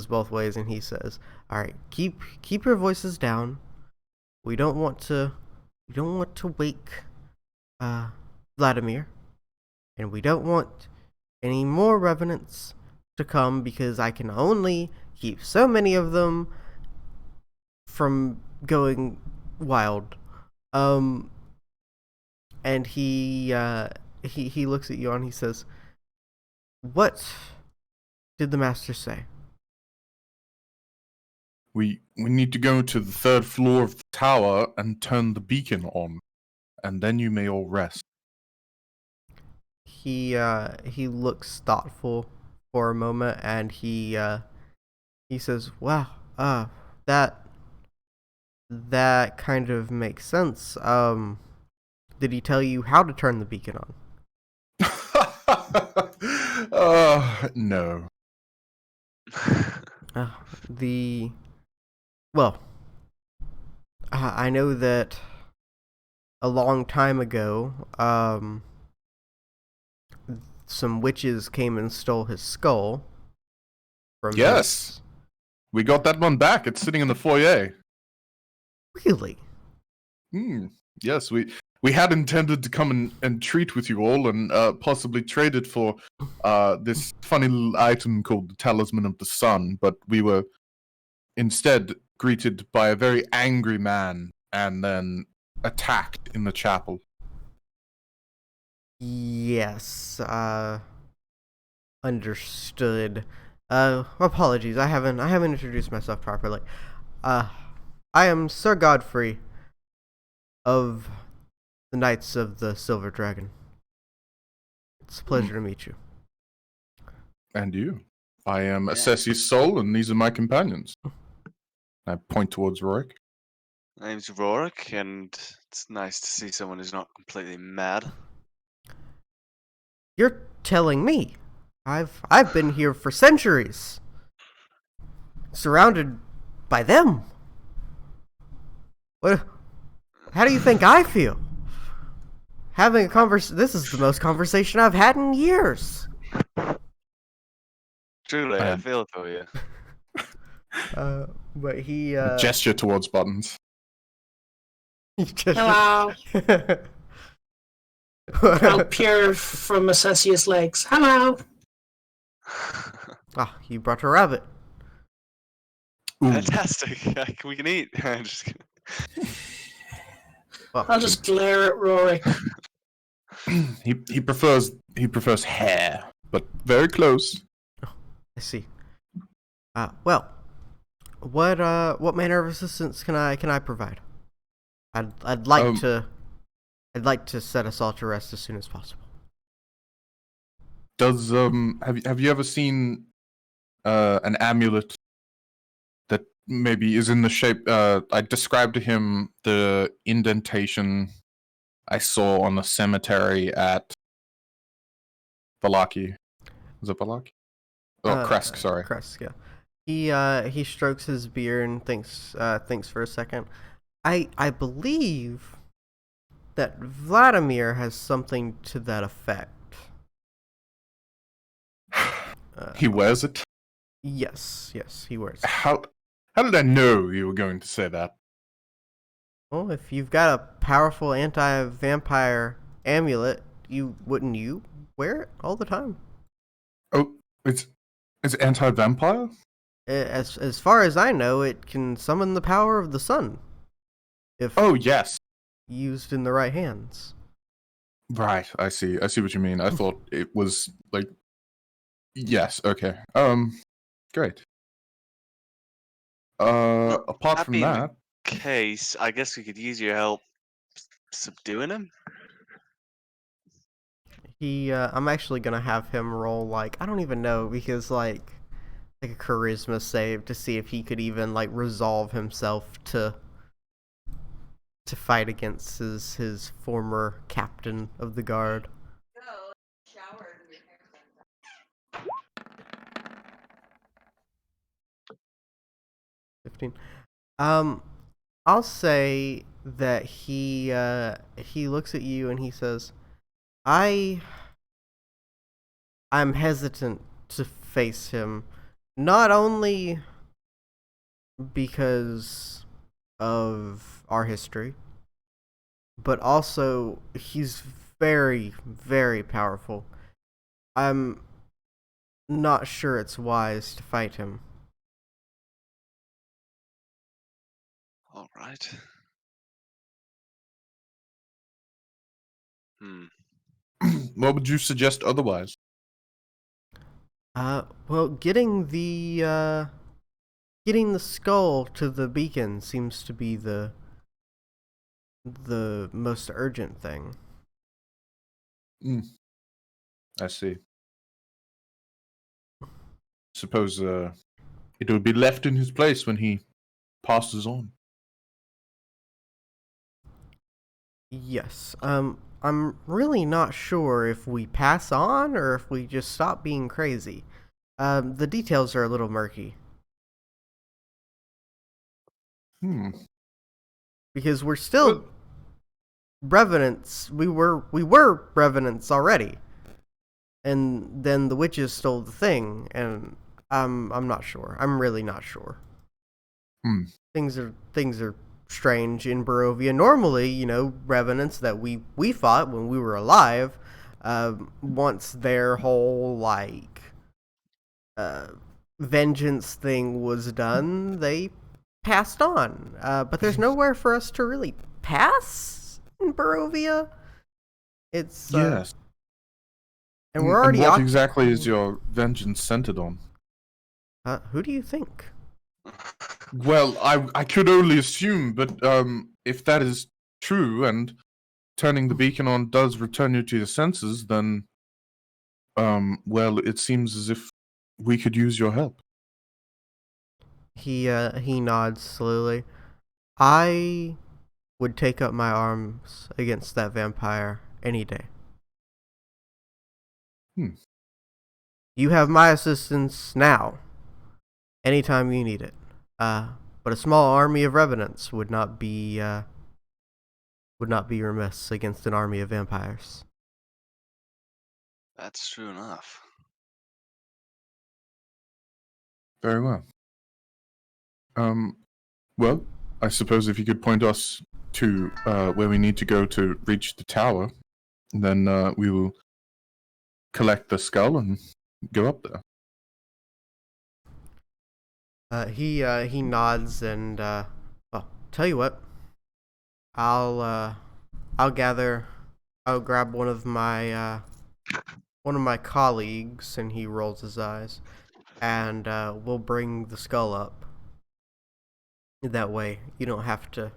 both ways, and he says, all right, keep your voices down. We don't want to wake Vladimir, and we don't want any more revenants to come, because I can only keep so many of them from going wild. And he looks at you and he says, what did the master say? We need to go to the third floor of the tower and turn the beacon on, and then you may all rest. He looks thoughtful for a moment, and he says, "Wow, that kind of makes sense. Did he tell you how to turn the beacon on?" No. Uh, the well, I know that a long time ago, some witches came and stole his skull from Yes. We got that one back. It's sitting in the foyer. Really? Yes, we had intended to come and treat with you all and possibly trade it for this funny little item called the Talisman of the Sun, but we were instead greeted by a very angry man and then attacked in the chapel. Yes, understood. Apologies, I haven't introduced myself properly. I am Sir Godfrey of the Knights of the Silver Dragon. It's a pleasure to meet you. And you. I am Yeah. Assessi's soul, and these are my companions. I point towards Rorik. My name's Rorik, and it's nice to see someone who's not completely mad. You're telling me? I've been here for centuries, surrounded by them. What? How do you think I feel? Having a this is the most conversation I've had in years. Truly, I feel for you. But he A gesture towards Buttons. Hello. I'll peer from Assessius' legs. Hello. Ah, you brought a rabbit. Ooh. Fantastic. We can eat. Just kidding. Well, I'll just glare at Rorik. He prefers hair, but very close. I see. Well, what manner of assistance can I provide? I'd like to set us all to rest as soon as possible. Does have you ever seen an amulet that maybe is in the shape? I described to him the indentation I saw on the cemetery at Balaki. Was it Balaki? Oh, Kresk, sorry. Kresk, yeah. He strokes his beard and thinks for a second. I believe that Vladimir has something to that effect. He wears it? Yes, he wears it. How did I know you were going to say that? Well, if you've got a powerful anti-vampire amulet, wouldn't you wear it all the time? Oh, it's anti-vampire? As far as I know, it can summon the power of the sun. If Yes. used in the right hands. Right, I see what you mean. I thought it was like, yes, okay. Great. Apart that from being that, case, I guess we could use your help subduing him. I'm actually gonna have him roll I don't even know, because like a charisma save to see if he could even resolve himself to fight against his former captain of the guard. 15. I'll say that he looks at you and he says, I'm hesitant to face him, not only because of our history, but also he's very, very powerful. I'm not sure it's wise to fight him. All right. what would you suggest otherwise? Well, getting the skull to the beacon seems to be the most urgent thing. I see. suppose it will be left in his place when he passes on. Yes. I'm really not sure if we pass on or if we just stop being crazy. The details are a little murky Hmm. because we're still Well, revenants. We were revenants already, and then the witches stole the thing, and I'm not sure. I'm really not sure. Hmm. Things are strange in Barovia. Normally, revenants that we fought when we were alive, once their whole uh, vengeance thing was done, they passed on. But there's nowhere for us to really pass in Barovia. It's yes. and we're And already what exactly is your vengeance centered on? Who do you think? Well, I could only assume, but if that is true and turning the beacon on does return you to your senses, then well, it seems as if we could use your help. He nods slowly. I would take up my arms against that vampire any day. Hmm. You have my assistance now, anytime you need it. But a small army of revenants would not be remiss against an army of vampires. That's true enough. Very well. Well, I suppose if you could point us to where we need to go to reach the tower, then we will collect the skull and go up there. He nods and well, tell you what, I'll gather, I'll grab one of my colleagues, and he rolls his eyes, and we'll bring the skull up. That way, you don't have to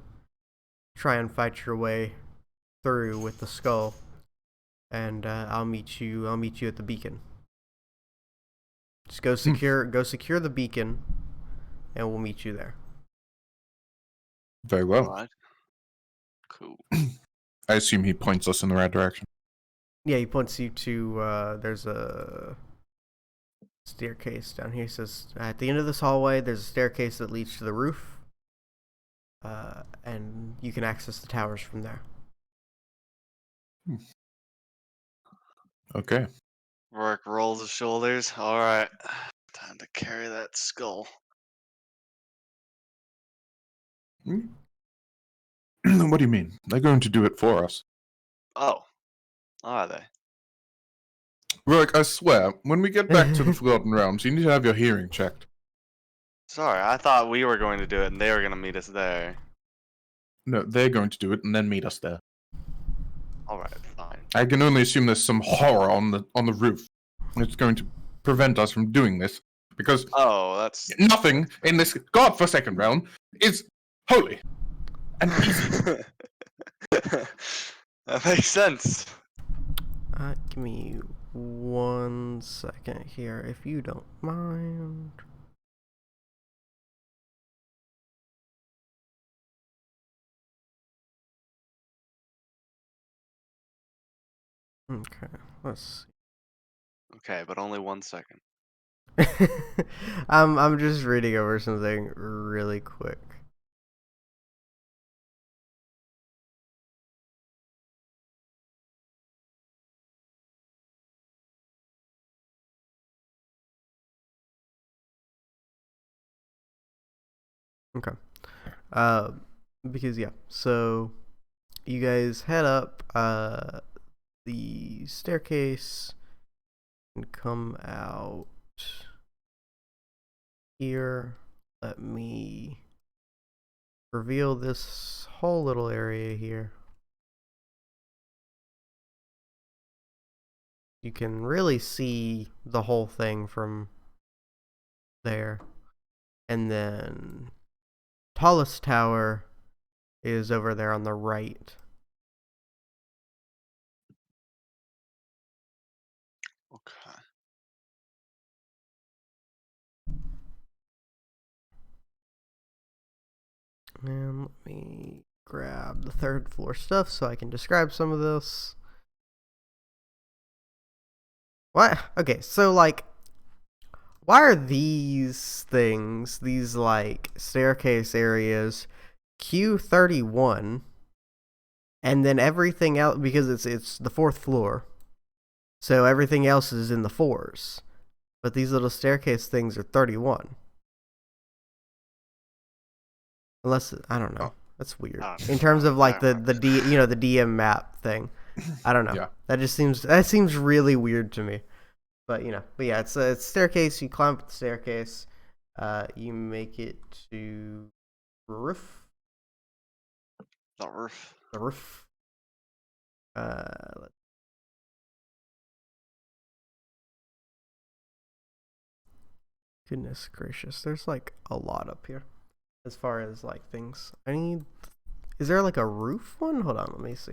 try and fight your way through with the skull. And I'll meet you. I'll meet you at the beacon. Just go secure the beacon, and we'll meet you there. Very well. Alright. Cool. I assume he points us in the right direction. Yeah, he points you to. There's a staircase down here. He says at the end of this hallway, there's a staircase that leads to the roof, and you can access the towers from there. Okay. Rourke rolls his shoulders. Alright. Time to carry that skull. Hmm? What do you mean? They're going to do it for us. Oh. Are they? Rourke, I swear, when we get back to the Forgotten Realms, you need to have your hearing checked. Sorry, I thought we were going to do it and they were going to meet us there. No, they're going to do it and then meet us there. Alright, fine. I can only assume there's some horror on the roof. It's going to prevent us from doing this because Oh, that's... nothing in this godforsaken realm is holy and easy. That makes sense. Give me 1 second here, if you don't mind. Okay, let's Okay, but only 1 second. see. I'm just reading over something really quick. Okay. Uh, because yeah, so you guys head up the staircase and come out here. Let me reveal this whole little area here. You can really see the whole thing from there. And then tallest tower is over there on the right. Okay. And let me grab the third floor stuff so I can describe some of this. What? Okay, so like, why are these things, these like staircase areas, Q31, and then everything else, because it's the fourth floor, so everything else is in the fours, but these little staircase things are 31. Unless, I don't know. Oh. That's weird. Oh, In terms of like the fireworks. the DM map thing. I don't know. Yeah. That seems really weird to me. But yeah, it's a staircase. You climb up the staircase. You make it to roof. The roof. The roof. Goodness gracious, there's like a lot up here. As far as like things, is there like a roof one? Hold on, let me see.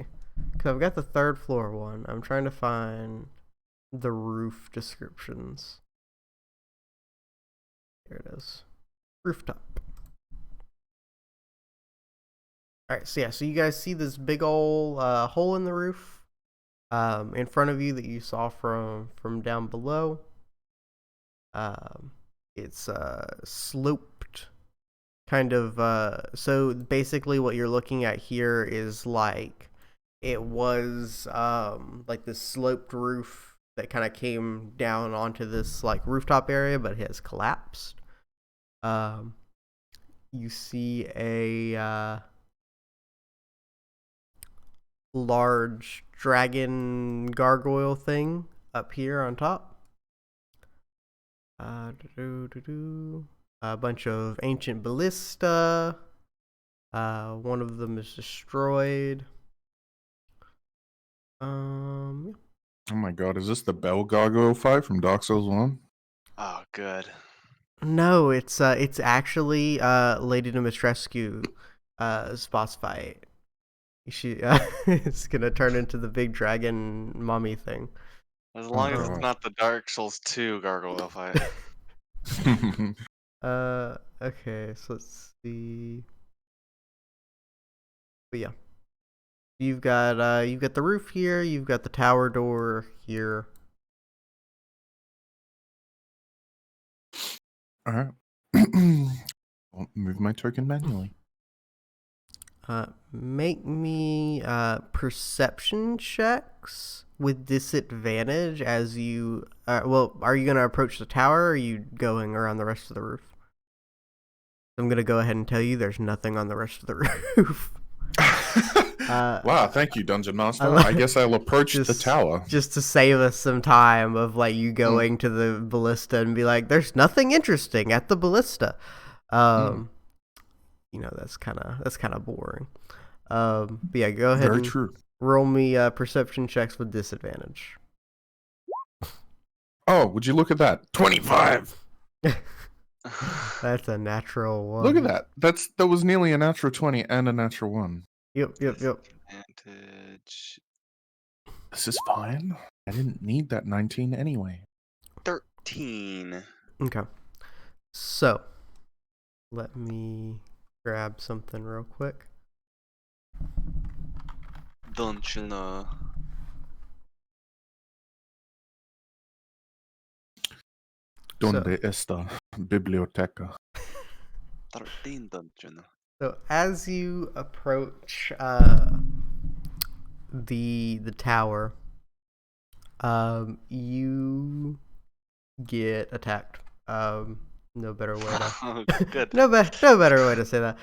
Cause I've got the third floor one. I'm trying to find the roof descriptions. There it is. Rooftop. Alright, so yeah, so you guys see this big old hole in the roof in front of you that you saw from down below. It's sloped kind of so basically what you're looking at here is like it was like this sloped roof that kind of came down onto this like rooftop area, but it has collapsed. You see a large dragon gargoyle thing up here on top. A bunch of ancient ballista. One of them is destroyed. Oh my god, is this the Bell Gargoyle fight from Dark Souls 1? Oh, good. No, it's actually Lady Dimitrescu boss fight. She it's gonna turn into the big dragon mummy thing. As long as God. it's not the Dark Souls 2 gargoyle fight. Okay, so let's see. But yeah. You've got the roof here, you've got the tower door here. Alright. I'll move my token manually. Make me perception checks with disadvantage as you well, are you gonna approach the tower or are you going around the rest of the roof? I'm gonna go ahead and tell you there's nothing on the rest of the roof. Wow, thank you, Dungeon Master. I I guess I'll approach the tower. just to save us some time of like you going to the ballista and be like, there's nothing interesting at the ballista. That's kind of boring. But yeah, go ahead Very and true. roll me perception checks with disadvantage. Oh, would you look at that? 25! That's a natural one. Look at that. That was nearly a natural 20 and a natural 1. Yep. Advantage This is fine. I didn't need that 19 anyway. 13. Okay. So, let me grab something real quick. Dungeon. Donde está biblioteca? 13 dungeon. So as you approach the tower, you get attacked. No better way to Oh, good. no better way to say that.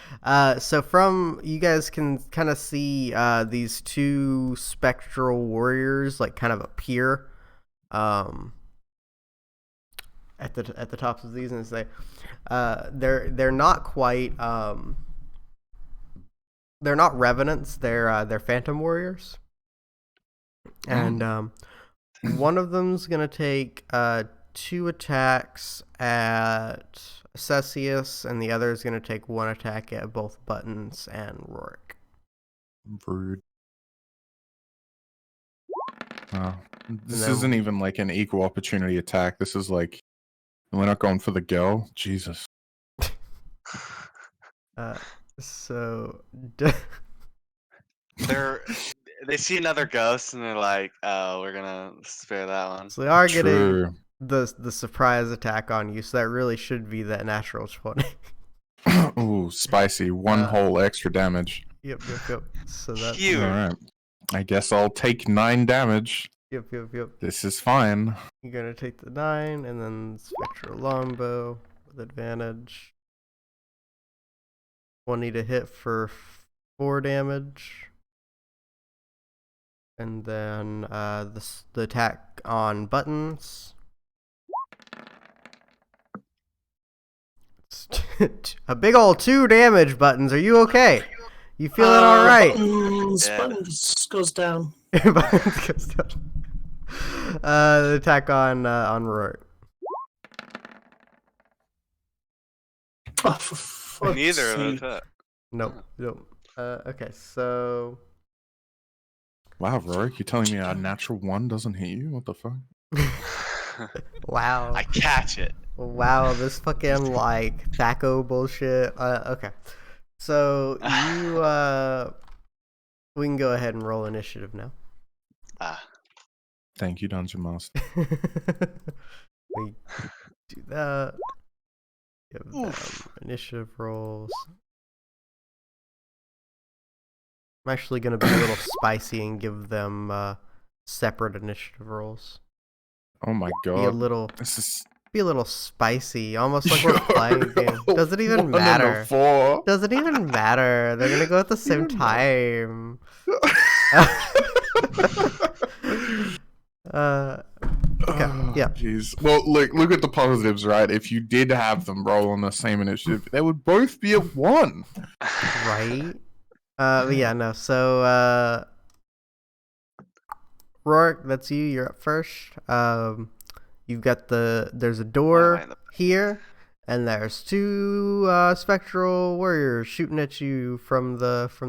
So from you guys can kind of see these two spectral warriors like kind of appear at the tops of these, and say they're not quite they're not revenants, they're phantom warriors. And one of them's gonna take 2 attacks at Cessius, and the other is gonna take 1 attack at both Buttons and Rourke. Rude. Wow. This then- isn't even like an equal opportunity attack. This is like, we're not going for the girl. Jesus. So, They see another ghost and they're like, "Oh, we're gonna spare that one." so they are getting True. the surprise attack on you. So that really should be that natural 20. Ooh, spicy. One whole extra damage. Yep. So that's Huge. Alright. I guess I'll take 9 damage. yep. This is fine. You're gonna take the 9 and then spectral longbow with advantage. 20 to hit for 4 damage. And then the attack on buttons. A big old 2 damage, buttons. Are you okay? You feeling all right? Buttons goes down. Buttons goes down. The attack on Rourke. Oh, for fuck's Neither of sake. those hit. Nope. Okay, so Wow, Rorik, you telling me a natural 1 doesn't hit you? What the fuck? wow. I catch it. Wow, this fucking like Thaco bullshit. Okay. So you we can go ahead and roll initiative now. Thank you, Dungeon Master. We do that. Give them Oof. initiative rolls. I'm actually gonna be a little spicy and give them separate initiative rolls. Oh my Be a god. little This is be a little spicy, almost like we're playing a game. Doesn't even 1 and a matter. 4. Doesn't even matter. They're gonna go at the same Even better. time. Okay, yeah. Jeez. Well, look at the positives, right? If you did have them roll on the same initiative, they would both be at 1. Right? But yeah, no. So, Rourke, that's you. You're up first. You've got there's a door here, and there's 2 spectral warriors shooting at you from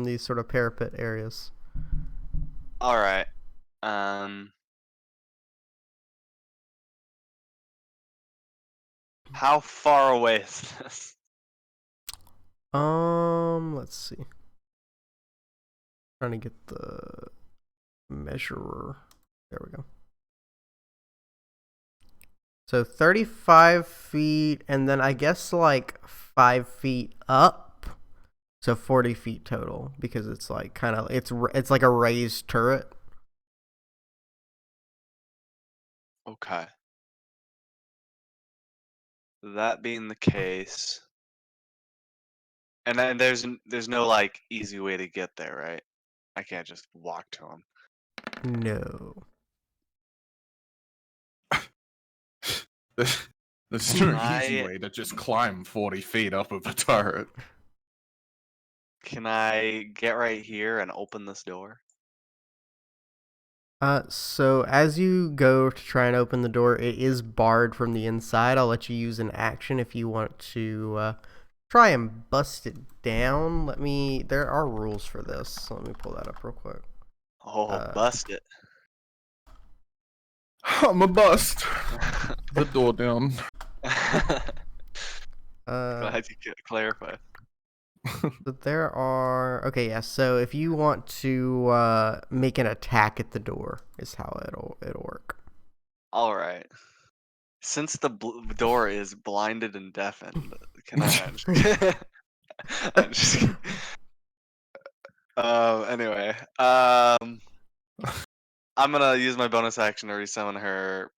these sort of parapet areas. All right. How far away is this? Let's see. Trying to get the measurer. There we go. So 35 feet, and then I guess like 5 feet up. So 40 feet total, because it's like kind of it's like a raised turret. Okay. That being the case, and then there's no like easy way to get there, right? I can't just walk to him. No. There's no Can easy I- way to just climb 40 feet up of a turret. Can I get right here and open this door? So as you go to try and open the door, it is barred from the inside. I'll let you use an action if you want to try and bust it down. There are rules for this, so let me pull that up real quick. Oh, bust it. I'm a bust. The door down. Glad you clarify. But there are so if you want to make an attack at the door is how it'll work. All right. Since the door is blinded and deafened, can I? I'm just kidding. Anyway, I'm gonna use my bonus action to resummon her.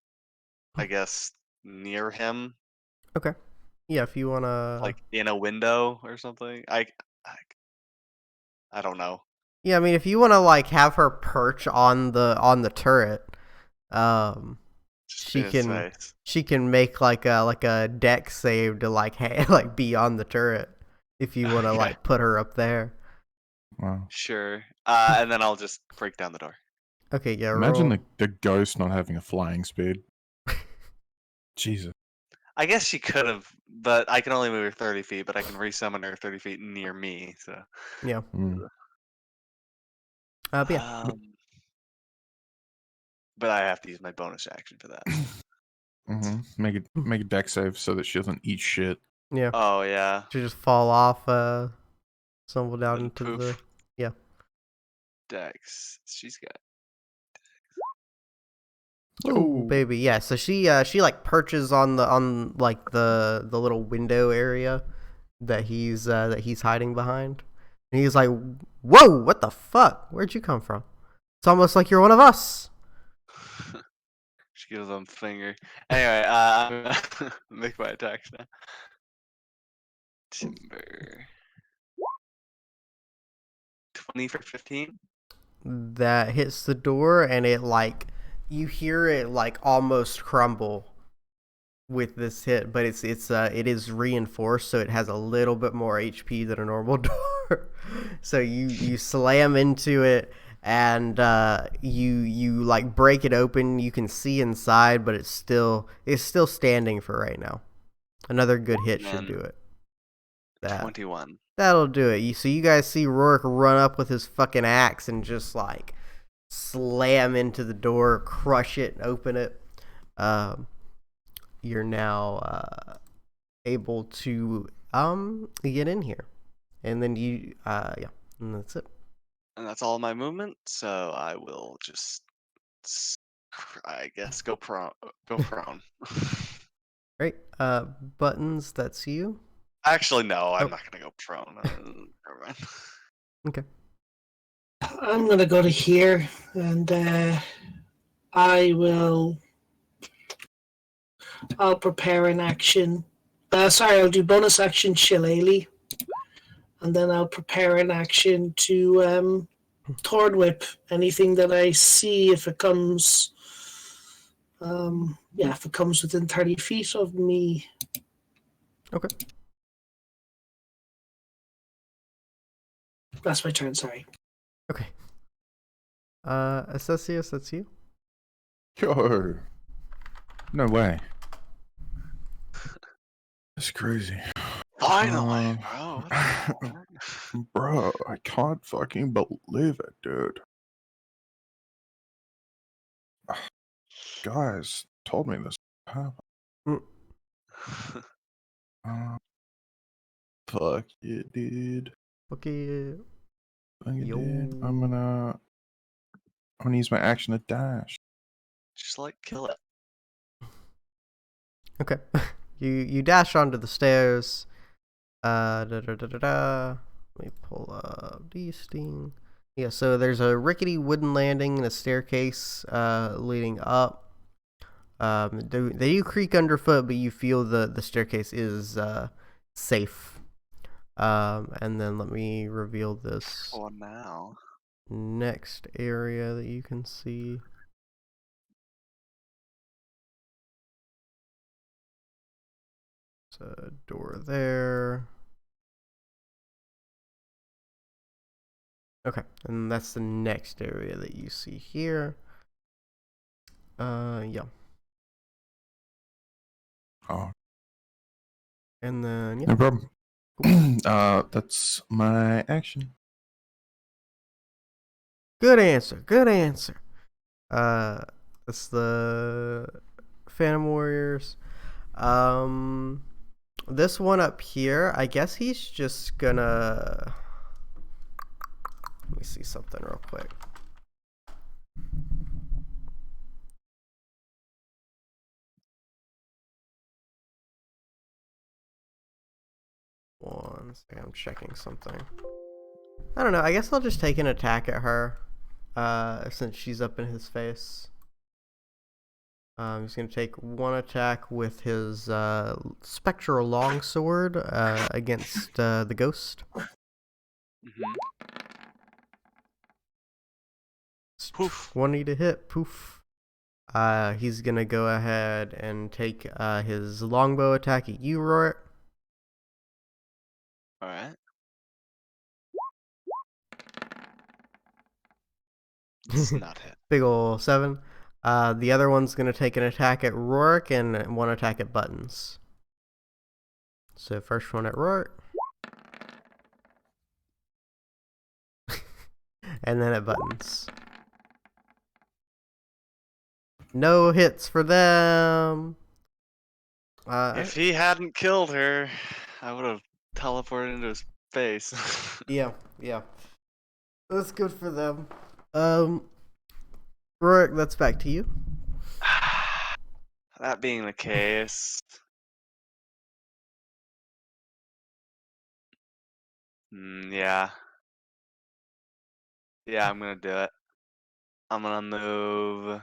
I guess near him, Yeah, if you wanna like in a window or something. I don't know. Yeah, I mean if you wanna like have her perch on the turret, Just she in his can face. she can make like a deck save to like like be on the turret if you wanna Okay. like put her up there. Wow. Sure. And then I'll just break down the door. Okay, yeah, Imagine roll. the ghost not having a flying speed. Jesus. I guess she could have, but I can only move her 30 feet, but I can resummon her 30 feet near me, so. Yeah. Mm. But yeah. But I have to use my bonus action for that. Make a deck save so that she doesn't eat shit. Yeah. Oh, yeah. She just fall off stumble down Then into poof. the Dex. She's got. Ooh, Yo. baby. Yeah, so she like perches on like the little window area that he's hiding behind. And he's like, "Whoa, what the fuck? Where'd you come from? It's almost like you're one of us." She gives them finger. Anyway, I'm gonna make my attacks now. Timber. 20 for 15. That hits the door and it like you hear it like almost crumble with this hit, but it is reinforced, so it has a little bit more HP than a normal door. So you slam into it and you like break it open. You can see inside, but it's still standing for right now. Another good hit should And do it. That 21. That'll do it. So you guys see Rourke run up with his fucking axe and just like slam into the door, crush it, open it. You're now able to get in here, and then and that's it. And that's all my movement, so I will just, I guess, go prone. Go prone. Right. Buttons. That's you. Actually, no, I'm Oh. not gonna go prone. Never mind. Okay. I'm gonna go to here, and I will. I'll prepare an action. Sorry, I'll do bonus action Shillelagh, and then I'll prepare an action to Tord Whip anything that I see if it comes. If it comes within 30 feet of me. Okay. That's my turn. Sorry. Okay. Assessius, that's you. Yo. No way. That's crazy. Finally, bro. What the fuck? Bro, I can't fucking believe it, dude. Guys told me this happened. Fuck it, dude. Okay. Fuck it, Yo. dude. I'm gonna use my action to dash. Just like kill it. Okay. You dash onto the stairs. Let me pull up these things. Yeah, so there's a rickety wooden landing and a staircase leading up. They do creak underfoot, but you feel the staircase is safe. And then let me reveal this For now. next area that you can see. There's a door there. Okay, and that's the next area that you see here. Yeah. Oh, And then, yeah. no problem. That's my action. Good answer. Good answer. That's the Phantom Warriors. This one up here, I guess he's just gonna. Let me see something real quick. One second, I'm checking something. I don't know. I guess I'll just take an attack at her, since she's up in his face. He's gonna take one attack with his spectral longsword against the ghost. Poof. 20 to hit. Poof. He's gonna go ahead and take his longbow attack at you, Roar. Alright. It's not hit. Big ol' 7. The other one's gonna take an attack at Rourke and one attack at Buttons. So first one at Rourke. And then at Buttons. No hits for them. If he hadn't killed her, I would have teleported into his face. Yeah, yeah. That's good for them. Rorik, that's back to you. That being the case, yeah. Yeah, I'm gonna do it. I'm gonna move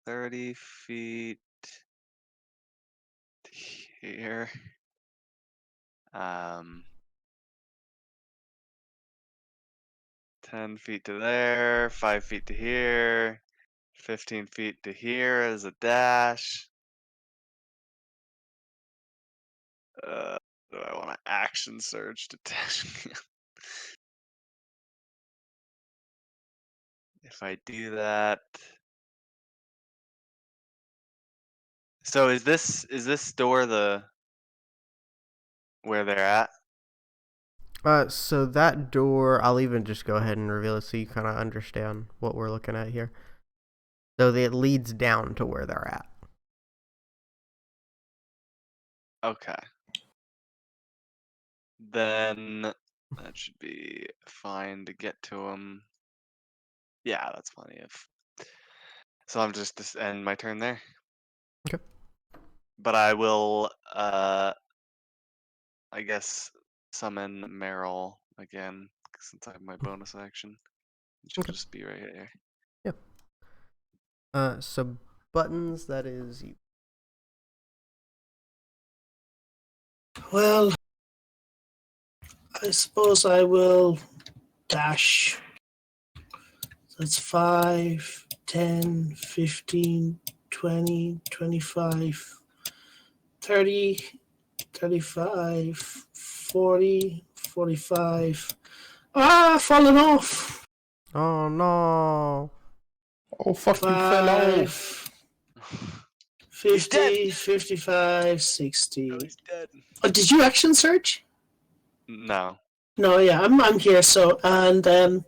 30 feet to here. 10 feet to there, 5 feet to here, 15 feet to here as a dash. Do I want to action surge to dash? If I do that, so is this door the where they're at? So that door, I'll even just go ahead and reveal it so you kind of understand what we're looking at here. So it leads down to where they're at. Okay. Then that should be fine to get to them. Yeah, that's plenty of. So I'm just end my turn there. Okay. But I will, I guess, summon Meryl again since I have my bonus action. She'll Okay. just be right here. So buttons, that is you. Well, I suppose I will dash. That's 5, 10, 15, 20, 25, 30, 35, 40, 45. Ah, fallen off. Oh no. Oh, fuck, you fell off. 5, He's dead. 50, 55, No, 60. he's dead. Oh, did you action search? No. No, yeah, I'm here. So, and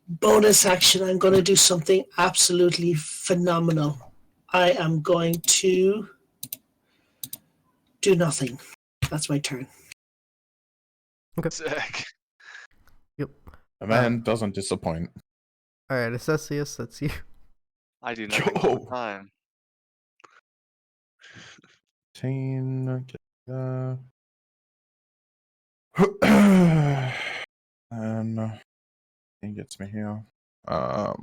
bonus action, I'm going to do something absolutely phenomenal. I am going to do nothing. That's my turn. Sick. Yep. A man doesn't disappoint. All right, Assessius, that's you. I do nothing all the Yo. time. 10, and he gets me here. The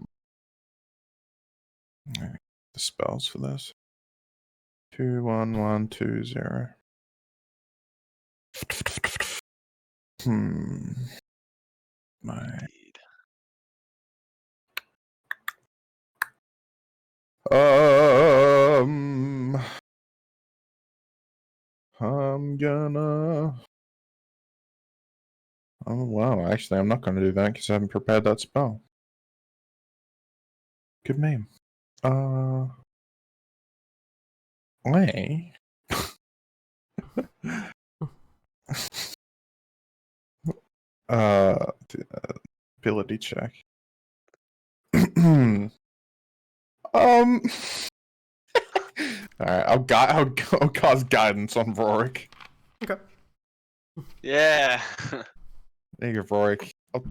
spells for this. 21120. My Indeed. I'm gonna. Oh wow! Actually, I'm not gonna do that because I haven't prepared that spell. Good name. Wait. Ability check. All right, I'll cause guidance on Rorik. Okay. Yeah. There you go, Rorik. Up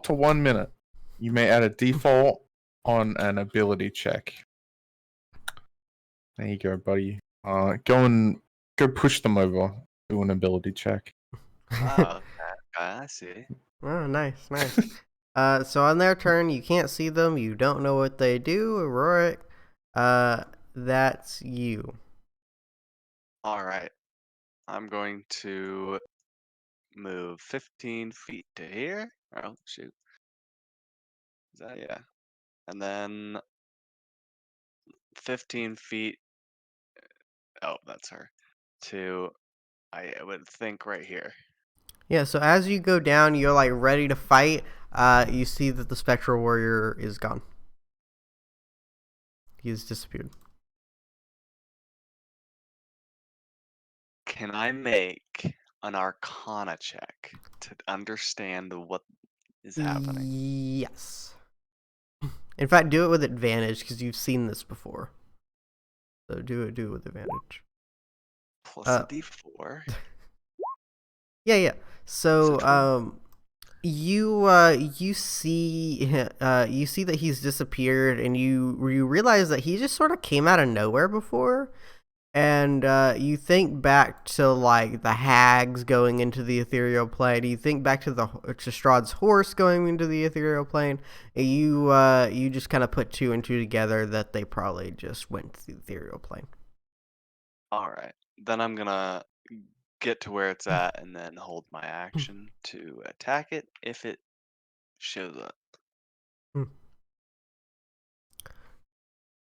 to 1 minute. You may add a default on an ability check. There you go, buddy. Go push them over. Do an ability check. Oh, okay, I see. Oh, nice, nice. So on their turn, you can't see them. You don't know what they do. Rorik, that's you. All right. I'm going to move 15 feet to here. Oh, shoot. Is that, yeah. And then 15 feet. Oh, that's her. To, I would think right here. Yeah. So as you go down, you're like ready to fight. You see that the spectral warrior is gone. He's disappeared. Can I make an Arcana check to understand what is happening? Yes. In fact, do it with advantage because you've seen this before. So do it with advantage. Plus a d4. Yeah. So, Central. you see you see that he's disappeared, and you realize that he just sort of came out of nowhere before. And you think back to like the hags going into the ethereal plane. You think back to Strahd's horse going into the ethereal plane. And you just kind of put two and two together that they probably just went to the ethereal plane. All right. Then I'm gonna get to where it's at and then hold my action to attack it if it shows up.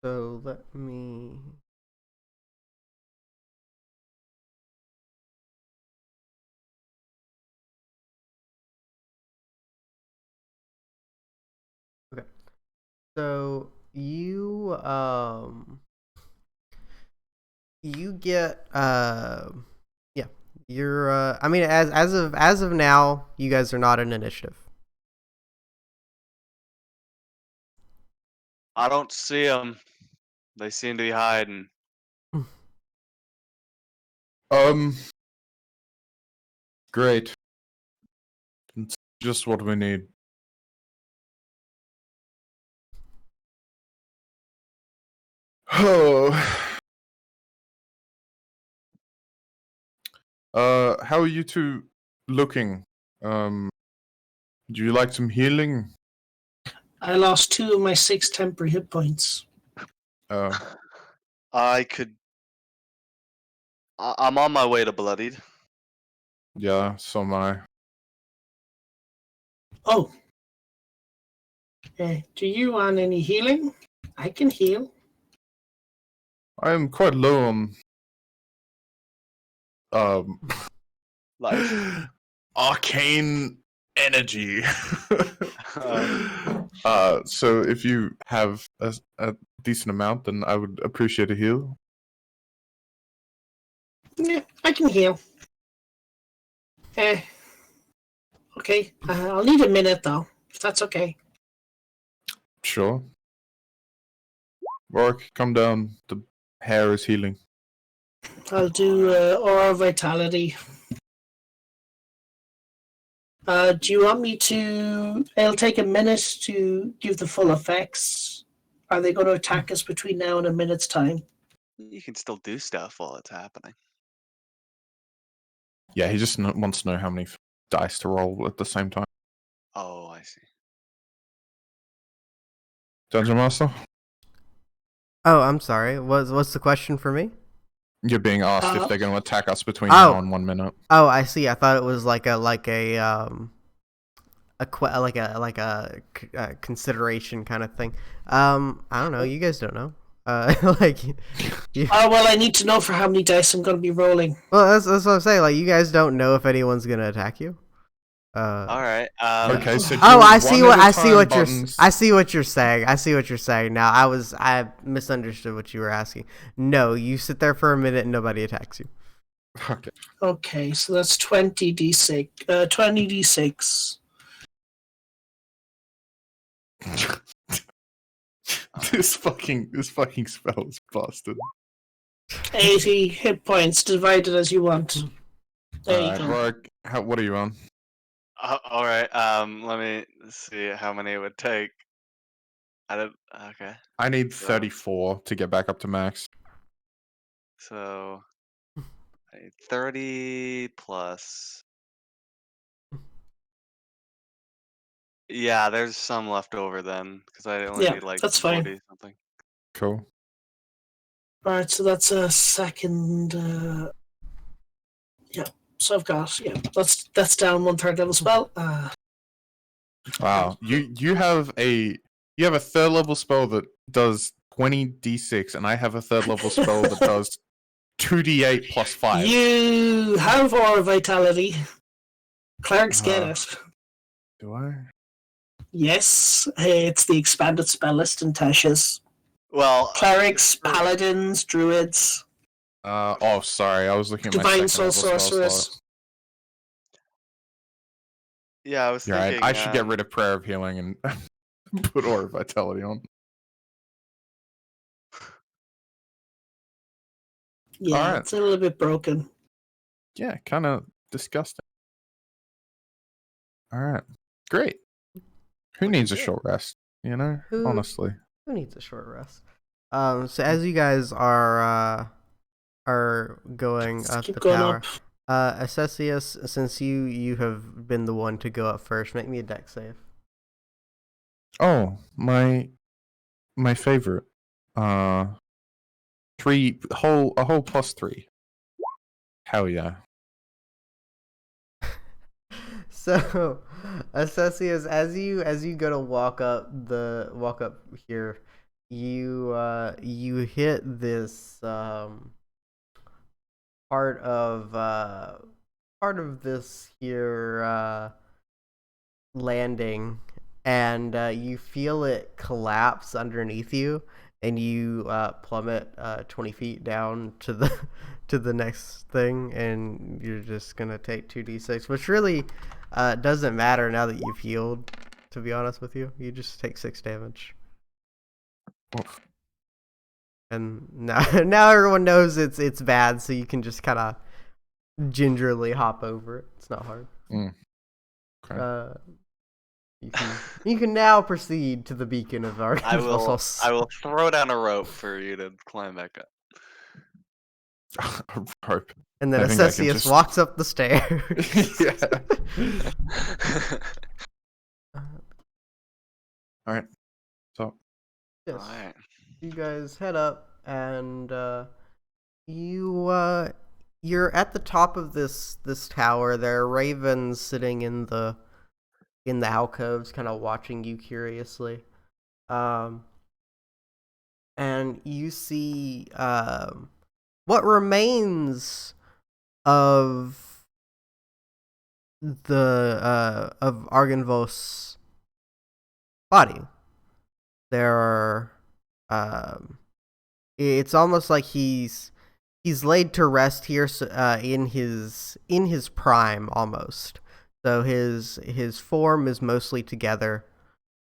So let me. Okay. So you get yeah, you're I mean, as of now, you guys are not in initiative. I don't see them. They seem to be hiding. Great. It's just what we need. Oh. How are you two looking? Do you like some healing? I lost 2 of my 6 temporary hit points. I could. I'm on my way to bloodied. Yeah, so am I. Oh. Do you want any healing? I can heal. I am quite low on Life. arcane energy. Oh. So if you have a decent amount, then I would appreciate a heal. Yeah, I can heal. Okay, I'll need a minute though, if that's okay. Sure. Rourke, come down. The hair is healing. I'll do Aura Vitality. Do you want me to... It'll take a minute to give the full effects. Are they going to attack us between now and a minute's time? You can still do stuff while it's happening. Yeah, he just wants to know how many dice to roll at the same time. Oh, I see. Dungeon Master? Oh, I'm sorry. What's the question for me? You're being asked if they're going to attack us between Oh. now and 1 minute. Oh, I see. I thought it was like a consideration kind of thing. I don't know. You guys don't know. Like, Oh, well, I need to know for how many dice I'm going to be rolling. well, that's what I'm saying. Like, you guys don't know if anyone's gonna attack you. All right. Okay, so Oh, do I see one what at a I see time what buttons. I see what you're saying. I see what you're saying now. I misunderstood what you were asking. No, you sit there for a minute and nobody attacks you. Okay. Okay, so that's 20d6. 20d6. This fucking spell is busted. 80 hit points, divided as you want. There you Alright, go. Rourke, what are you on? all right. Let me see how many it would take. I don't. Okay. I need So- 34 to get back up to max. So, I need 30 plus. Yeah, there's some left over then, because I only Yeah, need like that's fine. 40 something. Cool. Alright, so that's a second. Yeah, so I've got. Yeah, that's down 1/3 level spell. Wow. You have a third level spell that does 20d6, and I have a third level spell that does 2d8 plus 5. You have Aura Vitality. Clerics get it. Do I? Yes, it's the expanded spell list in Tasha's. Well, Clerics, paladins, druids, Oh, sorry. I was looking at my divine second soul level spell sorceress. slot. yeah, I was You're right. thinking. I should get rid of Prayer of Healing and put Aura Vitality on. Yeah, Alright. it's a little bit broken. Yeah, kind of disgusting. All right. Great. Who Pretty needs a good. short rest? You know, Who- honestly. Who needs a short rest? So as you guys are going Let's up keep the going tower, up. Assessius, since you have been the one to go up first, make me a deck save. Oh, my favorite. A whole +3. Hell yeah. So, Assessius, as you go to walk up here, you hit this part of this here landing, and you feel it collapse underneath you, and you plummet 20 feet down to the to the next thing, and you're just gonna take 2d6, which really doesn't matter now that you've healed. To be honest with you, you just take 6 damage, Oof. and now now everyone knows it's bad, so you can just kind of gingerly hop over it. It's not hard. Okay. You can now proceed to the beacon of our. I will throw down a rope for you to climb back up. A rope. And then I think I can Assessius just- walks up the stairs. Yeah. All right. So Yes. Alright. You guys head up, and you're at the top of this tower. There are ravens sitting in the alcoves, kind of watching you curiously. And you see what remains of the of Argenvos' body. There are it's almost like he's laid to rest here in his prime almost. So his form is mostly together,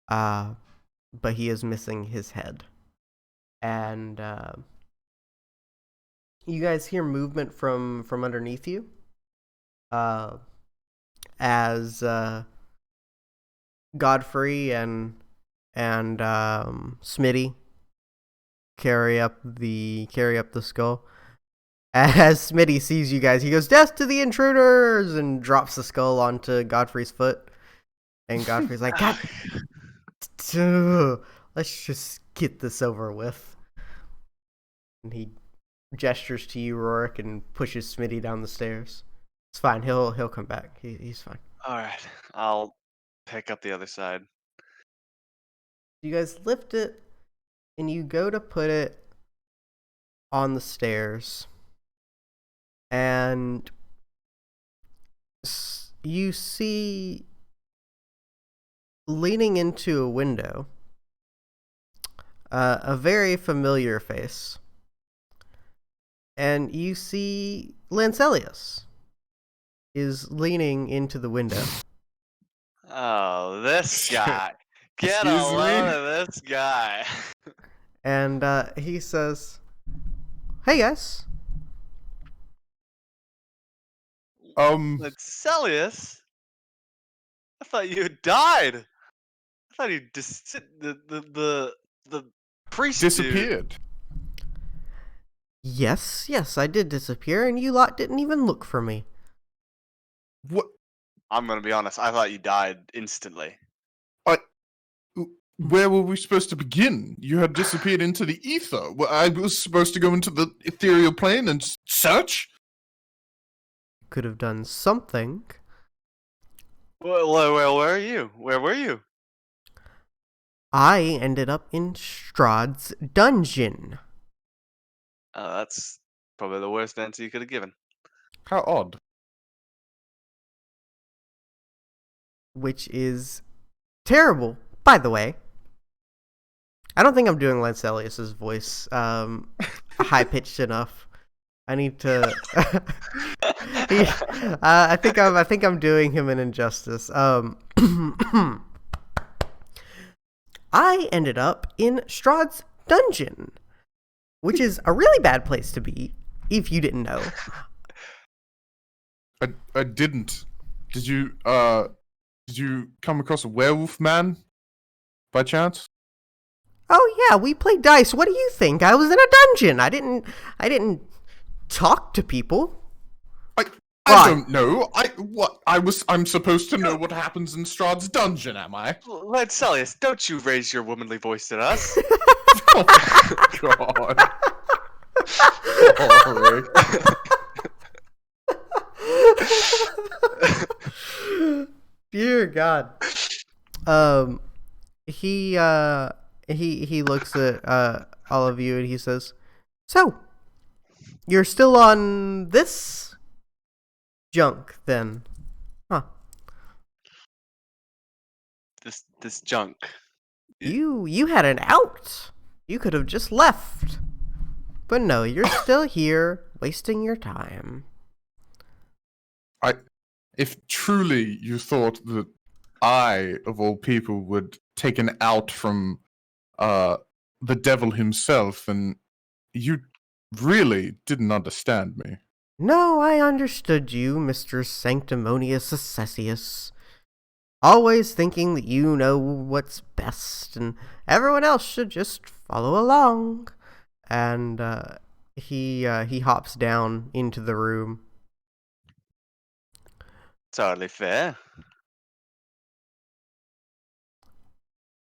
but he is missing his head. And you guys hear movement from underneath you, as Godfrey and Smitty carry up the skull. As Smitty sees you guys, he goes, "Death to the intruders!" and drops the skull onto Godfrey's foot. And Godfrey's like, "God, let's just get this over with." And he gestures to you, Rorik, and pushes Smitty down the stairs. It's fine. He'll come back. He's fine. Alright. I'll pick up the other side. You guys lift it, and you go to put it on the stairs, and you see, leaning into a window, a very familiar face. And you see Lancelius is leaning into the window. Oh, this guy. Get a Excuse me? load of this guy. And he says, "Hey guys." Lancelius? I thought you had died. I thought you the priest dude. disappeared. Yes, I did disappear, and you lot didn't even look for me. What? I'm gonna be honest, I thought you died instantly. Where were we supposed to begin? You had disappeared into the ether. Well, I was supposed to go into the ethereal plane and search. Could have done something. Well, where are you? Where were you? I ended up in Strahd's dungeon. That's probably the worst answer you could have given. How odd. Which is terrible, by the way. I don't think I'm doing Lancelius's voice high pitched enough. I need to. I think I'm doing him an injustice. I ended up in Strahd's dungeon, which is a really bad place to be, if you didn't know. I didn't. Did you Did you come across a werewolf man by chance? Oh yeah, we played dice. What do you think? I was in a dungeon. I didn't talk to people. I Why? don't know. I'm supposed to know what happens in Strahd's dungeon, am I? Lancelius, don't you raise your womanly voice at us. Oh God. Sorry. Dear God. He he looks at all of you and he says, "So, you're still on this junk then, huh? This junk. You had an out. You could have just left, but no, you're still here, wasting your time." If truly you thought that I, of all people, would take an out from the devil himself, then you really didn't understand me. No, I understood you, Mr. Sanctimonious Assessius. Always thinking that you know what's best, and everyone else should just follow along. And he hops down into the room. It's hardly fair.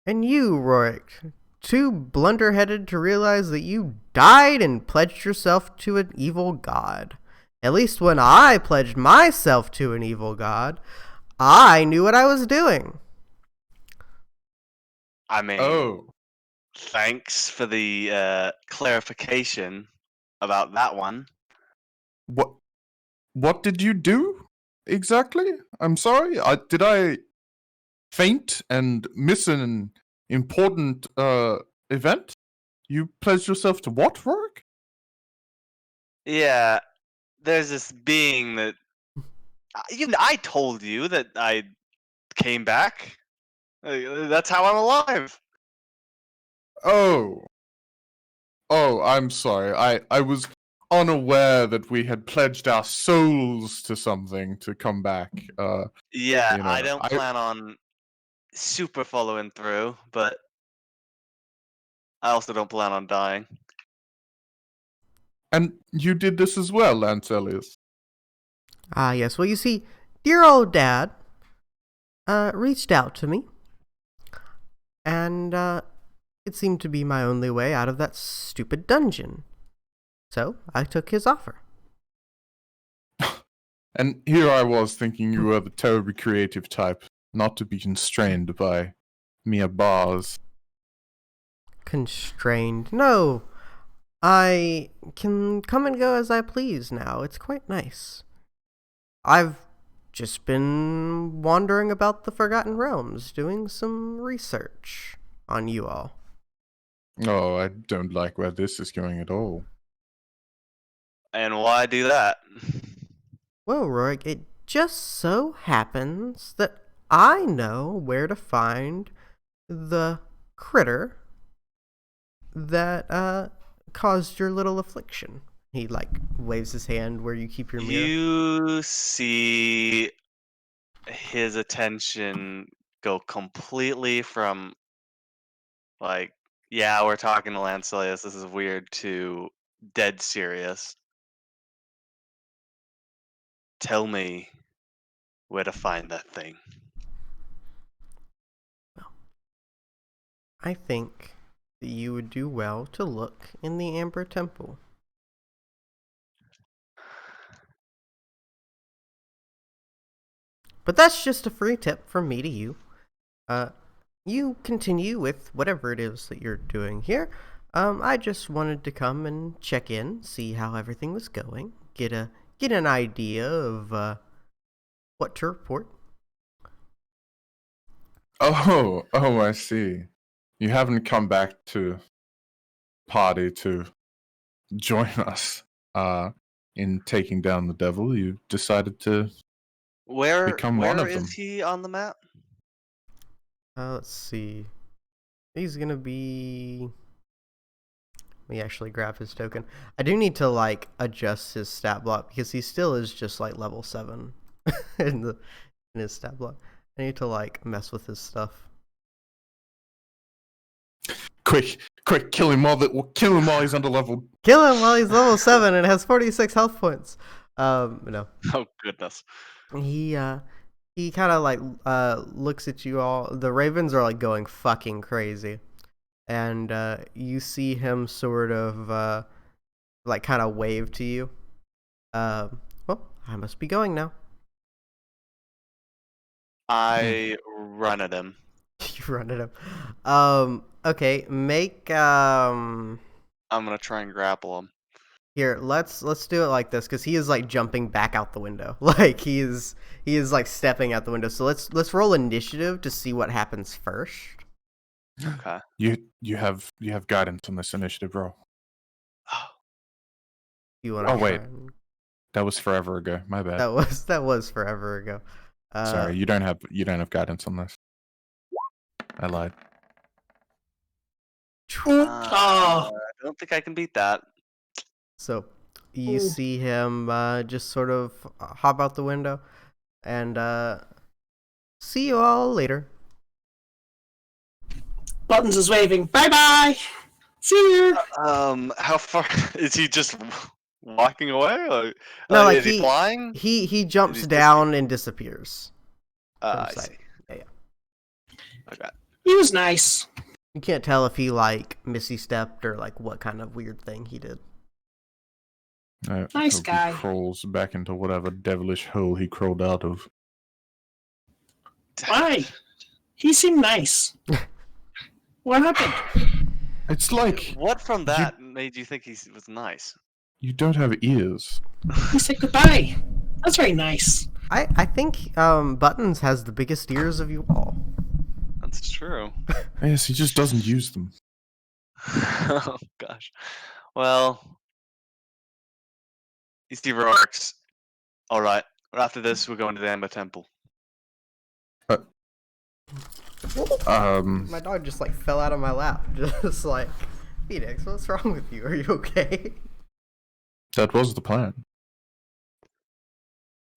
And you, Rorik, too blunder-headed to realize that you died and pledged yourself to an evil god. At least when I pledged myself to an evil god, I knew what I was doing. I mean, Oh, thanks for the clarification about that one. what did you do exactly? I'm sorry. Did I faint and miss an important event? You pledged yourself to what, Rorik? Yeah, there's this being that even I told you that I came back. That's how I'm alive. Oh. Oh, I'm sorry. I was unaware that we had pledged our souls to something to come back. Yeah, You know, I don't I- plan on super following through, but I also don't plan on dying. And you did this as well, Lancelius. Ah, yes. Well, you see, dear old Dad reached out to me, and it seemed to be my only way out of that stupid dungeon. So I took his offer. And here I was thinking you were the terribly creative type, not to be constrained by mere bars. Constrained? No, I can come and go as I please now. It's quite nice. I've just been wandering about the Forgotten Realms, doing some research on you all. Oh, I don't like where this is going at all. And why do that? Well, Rorik, it just so happens that I know where to find the critter that caused your little affliction. He waves his hand where you keep your mirror. You see his attention go completely from yeah, we're talking to Lancelius, this is weird, to dead serious. Tell me where to find that thing. I think that you would do well to look in the Amber Temple. But that's just a free tip from me to you. You continue with whatever it is that you're doing here. I just wanted to come and check in, see how everything was going, get an idea of what to report. Oh, I see. You haven't come back to party to join us in taking down the devil. You decided to become one Where of them. is he on the map? Let's see. He's gonna be. Let me actually grab his token. I do need to adjust his stat block because he still is just level 7 in his stat block. I need to like mess with his stuff. Quick, kill him while he's under level. Kill him while he's level 7 and has 46 health points. No. Oh goodness. He kind of like looks at you all. The ravens are like going fucking crazy, and you see him sort of like kind of wave to you. Well, I must be going now. I run at him. You run at him. Okay, make I'm gonna try and grapple him. here. Let's do it like this because he is like jumping back out the window. Like he is like stepping out the window. So let's roll initiative to see what happens first. Okay. You have guidance on this initiative roll. You want? Oh wait, that was forever ago. My bad. That was forever ago. Sorry, you don't have guidance on this. I lied. Oh, I don't think I can beat that. So you see him just sort of hop out the window, and see you all later. Buttons is waving. Bye bye. See you. How far is he just walking away? Or, No, like is he flying? He jumps Is he down and disappears. from I sight. see. Yeah. Okay. He was nice. You can't tell if he like missy stepped or like what kind of weird thing he did. Nice Hope guy. He crawls back into whatever devilish hole he crawled out of. Why? He seemed nice. What happened? It's like What from that made you think he was nice? you don't have ears. He said goodbye. That's very nice. I think Buttons has the biggest ears of you all. That's true. Yes, he just doesn't use them. Oh gosh. Well, you see Rourke's. All right. After this, we're going to the Amber Temple. My dog just like fell out of my lap. Just like, Phoenix, what's wrong with you? Are you okay? That was the plan.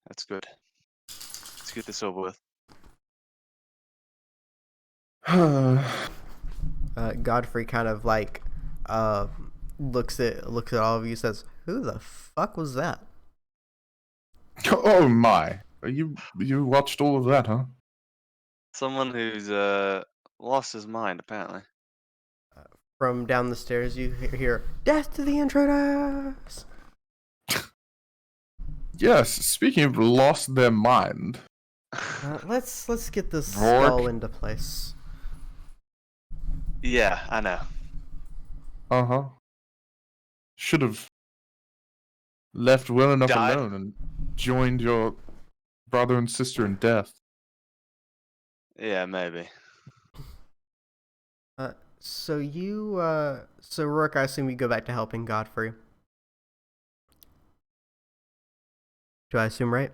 That's good. Let's get this over with. Godfrey kind of like looks at all of you, says, "Who the fuck was that?" Oh my! You watched all of that, huh? Someone who's lost his mind, apparently. From down the stairs, you hear, "Death to the intruders!" Yes. Speaking of lost their mind, Let's get this Rourke. skull into place. Yeah, I know. Should have left well enough Died. alone and joined your brother and sister in death. Yeah, maybe. So Rourke, I assume you go back to helping Godfrey. Do I assume right?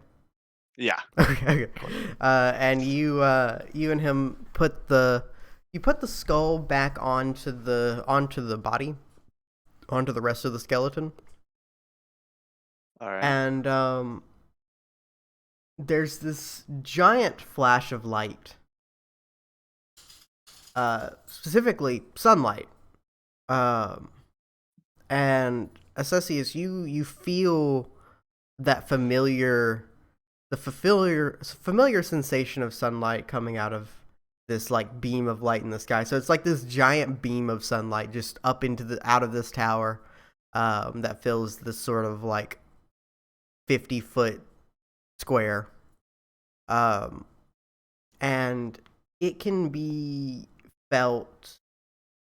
Yeah. Okay. And you and him put the skull back onto the body, onto the rest of the skeleton. All right. And there's this giant flash of light, specifically sunlight. And Assessius, you feel that familiar sensation of sunlight coming out of this like beam of light in the sky. So it's like this giant beam of sunlight just up out of this tower, that fills this sort of like 50-foot square, and it can be felt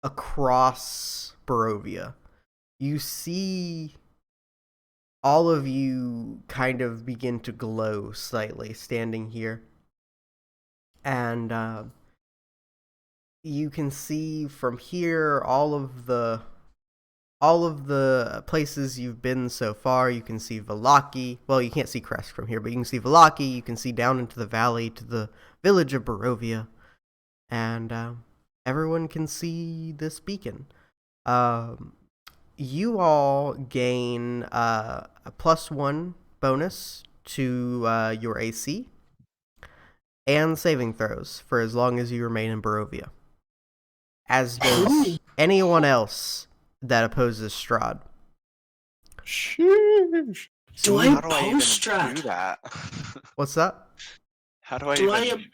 across Barovia. You see all of you kind of begin to glow slightly standing here, and you can see from here all of the places you've been so far. You can see Vallaki. Well, you can't see Crest from here, but you can see Vallaki. You can see down into the valley to the village of Barovia, and everyone can see this beacon. You all gain a +1 bonus to your AC, and saving throws for as long as you remain in Barovia. As does Ooh. anyone else that opposes Strahd. Sheesh. Do I How do I even oppose do Strahd? that? What's that? How do I Do even? I?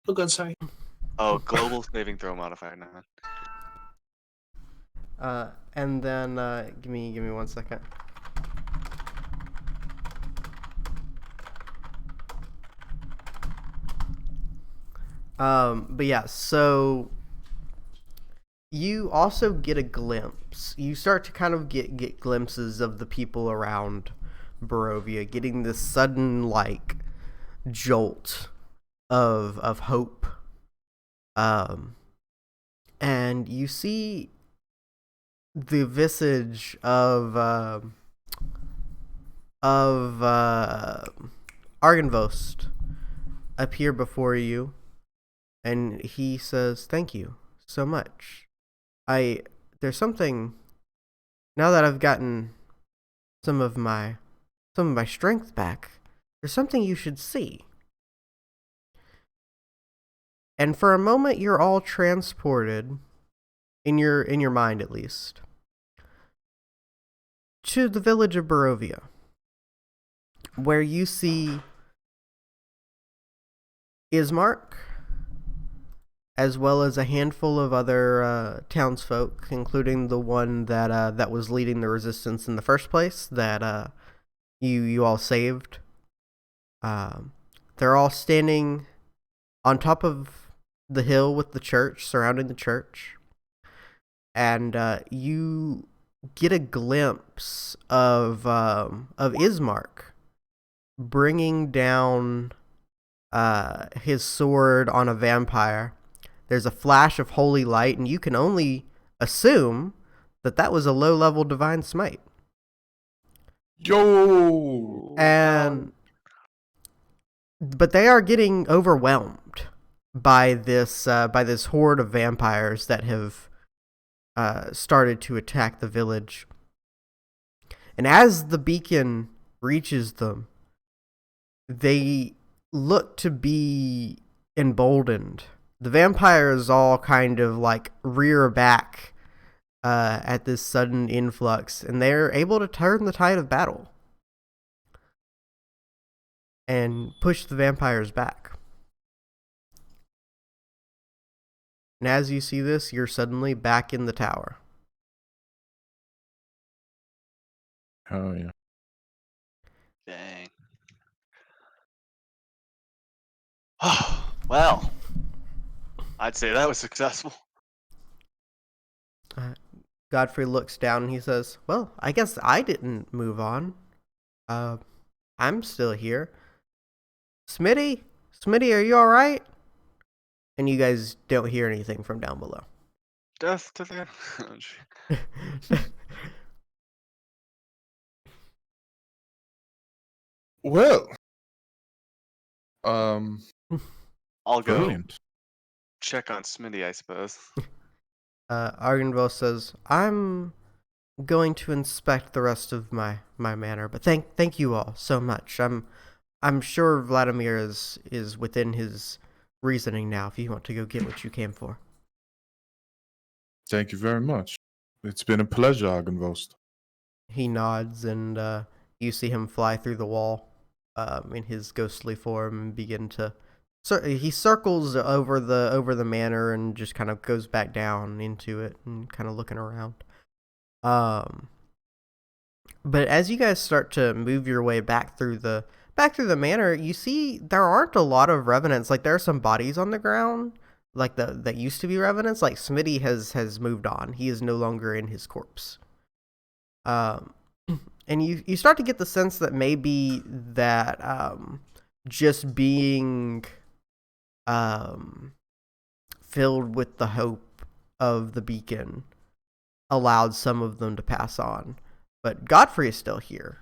Oh God, sorry. Oh, global saving throw modifier. Never mind. And then give me 1 second. But yeah, so you also get a glimpse. You start to kind of get glimpses of the people around Barovia, getting this sudden like jolt of hope. And you see the visage of Argenvost appear before you, and he says, "Thank you so much. There's something now that I've gotten some of my strength back. There's something you should see." And for a moment, you're all transported in your mind, at least, to the village of Barovia, where you see Ismark, as well as a handful of other townsfolk, including the one that was leading the resistance in the first place, that you all saved. They're all standing on top of the hill with the church, surrounding the church, and you get a glimpse of Ismark bringing down his sword on a vampire. There's a flash of holy light, and you can only assume that was a low-level divine smite. Yo! But they are getting overwhelmed by this horde of vampires that have started to attack the village. And as the beacon reaches them, they look to be emboldened. The vampires all kind of like rear back at this sudden influx, and they're able to turn the tide of battle and push the vampires back. And as you see this, you're suddenly back in the tower. Oh yeah. Dang. Oh, well, I'd say that was successful. Godfrey looks down and he says, "Well, I guess I didn't move on. I'm still here. Smitty, are you all right?" And you guys don't hear anything from down below. Death to the. Well, I'll go brilliant. check on Smitty, I suppose. Argenville says, "I'm going to inspect the rest of my manor, but thank you all so much. I'm sure Vladimir is within his reasoning now if you want to go get what you came for." Thank you very much. It's been a pleasure, Argenvost. He nods, and you see him fly through the wall in his ghostly form and begin to. He circles over the manor and just kind of goes back down into it and kind of looking around. But as you guys start to move your way back through the manor, you see there aren't a lot of revenants. Like there are some bodies on the ground, like that used to be revenants. Like Smitty has moved on. He is no longer in his corpse. And you start to get the sense that maybe that just being filled with the hope of the beacon allowed some of them to pass on. But Godfrey is still here.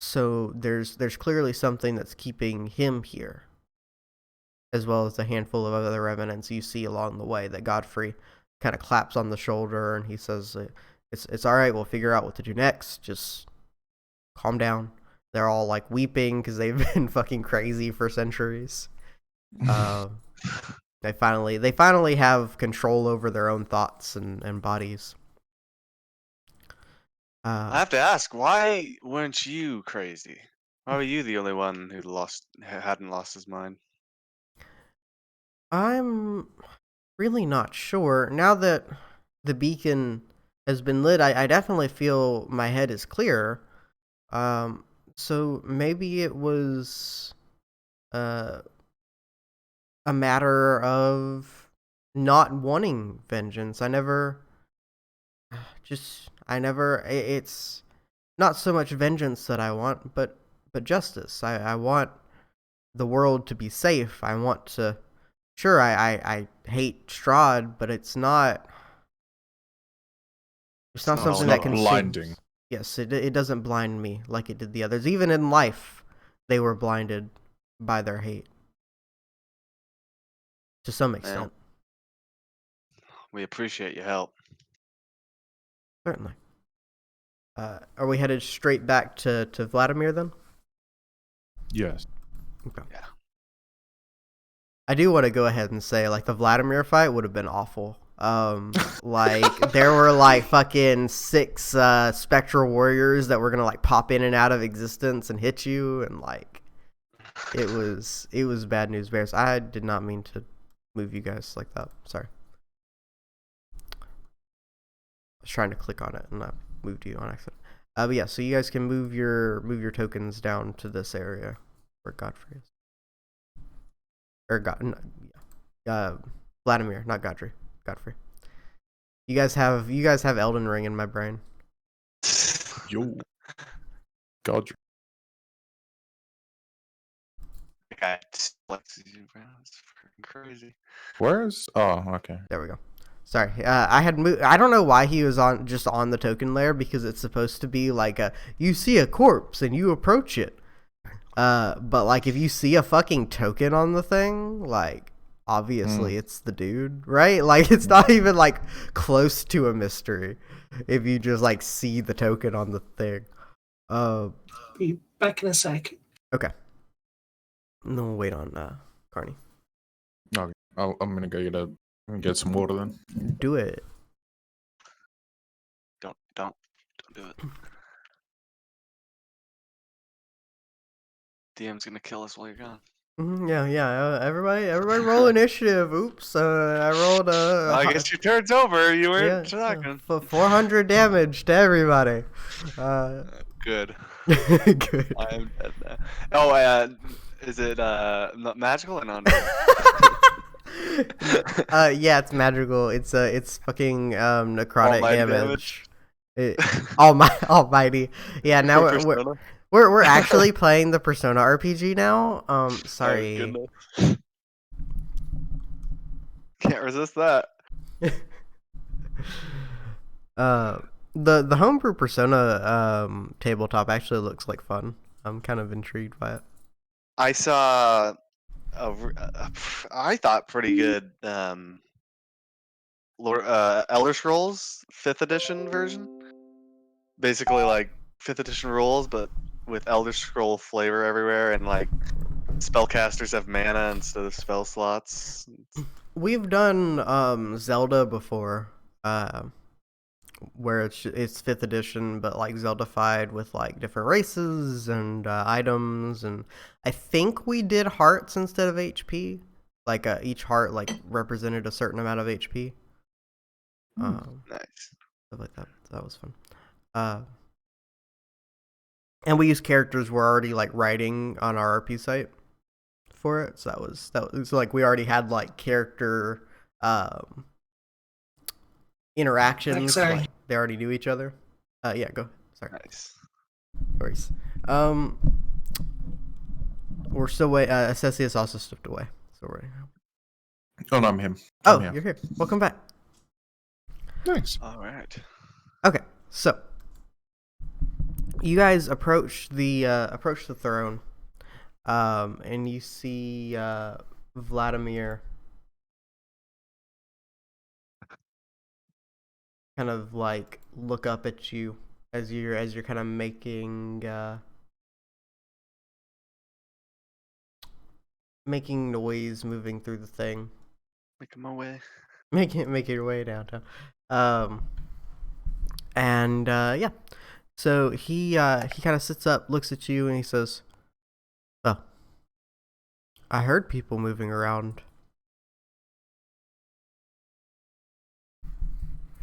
So there's clearly something that's keeping him here, as well as a handful of other revenants you see along the way that Godfrey kind of claps on the shoulder and he says, it's all right, we'll figure out what to do next. Just calm down. They're all like weeping because they've been fucking crazy for centuries. They finally have control over their own thoughts and bodies. I have to ask, why weren't you crazy? Why were you the only one who hadn't lost his mind? I'm really not sure. Now that the beacon has been lit, I definitely feel my head is clearer. So maybe it was a matter of not wanting vengeance. It's not so much vengeance that I want, but justice. I want the world to be safe. I want to. Sure, I hate Strahd, but it's not. It's not not something all that about blinding. Yes, it doesn't blind me like it did the others. Even in life, they were blinded by their hate to some extent. We appreciate your help. Certainly. Are we headed straight back to Vladimir then? Yes. Okay. Yeah. I do want to go ahead and say, like, the Vladimir fight would have been awful. Like, there were, like, fucking 6 spectral warriors that were gonna, like, pop in and out of existence and hit you, and, like, it was bad news bears. I did not mean to move you guys like that. Sorry. I was trying to click on it, and I moved you on accident. But yeah, so you guys can move your tokens down to this area where Godfrey is. Or Vladimir, not Godfrey. You guys have Elden Ring in my brain. Yo. God. That's freaking crazy. Where's? Oh, okay. There we go. Sorry, I had moved. I don't know why he was just on the token layer, because it's supposed to be like you see a corpse and you approach it. But like if you see a fucking token on the thing, like obviously it's the dude, right? Like it's not even like close to a mystery if you just like see the token on the thing. Be back in a sec. Okay. No, we'll wait on Carney. Okay. I'm gonna go get some water then. Do it. Don't do it. DM's gonna kill us while you're gone. Yeah. Everybody roll initiative. Oops. I rolled I guess your turn's over. You weren't talking. 400 damage to everybody. Good. Good. I am dead now. Oh, is it magical or non? Yeah, it's magical. It's fucking necrotic Almighty damage. Almighty. Yeah, now we're actually playing the Persona RPG now. Sorry. Oh, goodness. Can't resist that. The homebrew Persona tabletop actually looks like fun. I'm kind of intrigued by it. I saw I thought pretty good Elder Scrolls 5th edition version. Basically like 5th edition rules, but with Elder Scroll flavor everywhere, and like spellcasters have mana instead of spell slots. We've done Zelda before, where it's 5th edition, but like Zelda-fied with like different races and items, and I think we did hearts instead of HP. Like each heart like represented a certain amount of HP. Nice. Stuff like that. So that was fun. And we used characters we're already like writing on our RP site for it. So that was like we already had like character interactions. Sorry. Like, they already knew each other. Yeah, go. Sorry. Nice. No worries. We're still waiting. Cecius also stepped away, so we're. Oh, no, I'm him. Oh, I'm here. you're here. Welcome back. Thanks. All right. Okay, so you guys approach the throne, and you see Vladimir kind of like look up at you as you're kind of making making noise, moving through the thing. Making my way. Make your way downtown. And yeah. So he kind of sits up, looks at you, and he says, "Oh, I heard people moving around.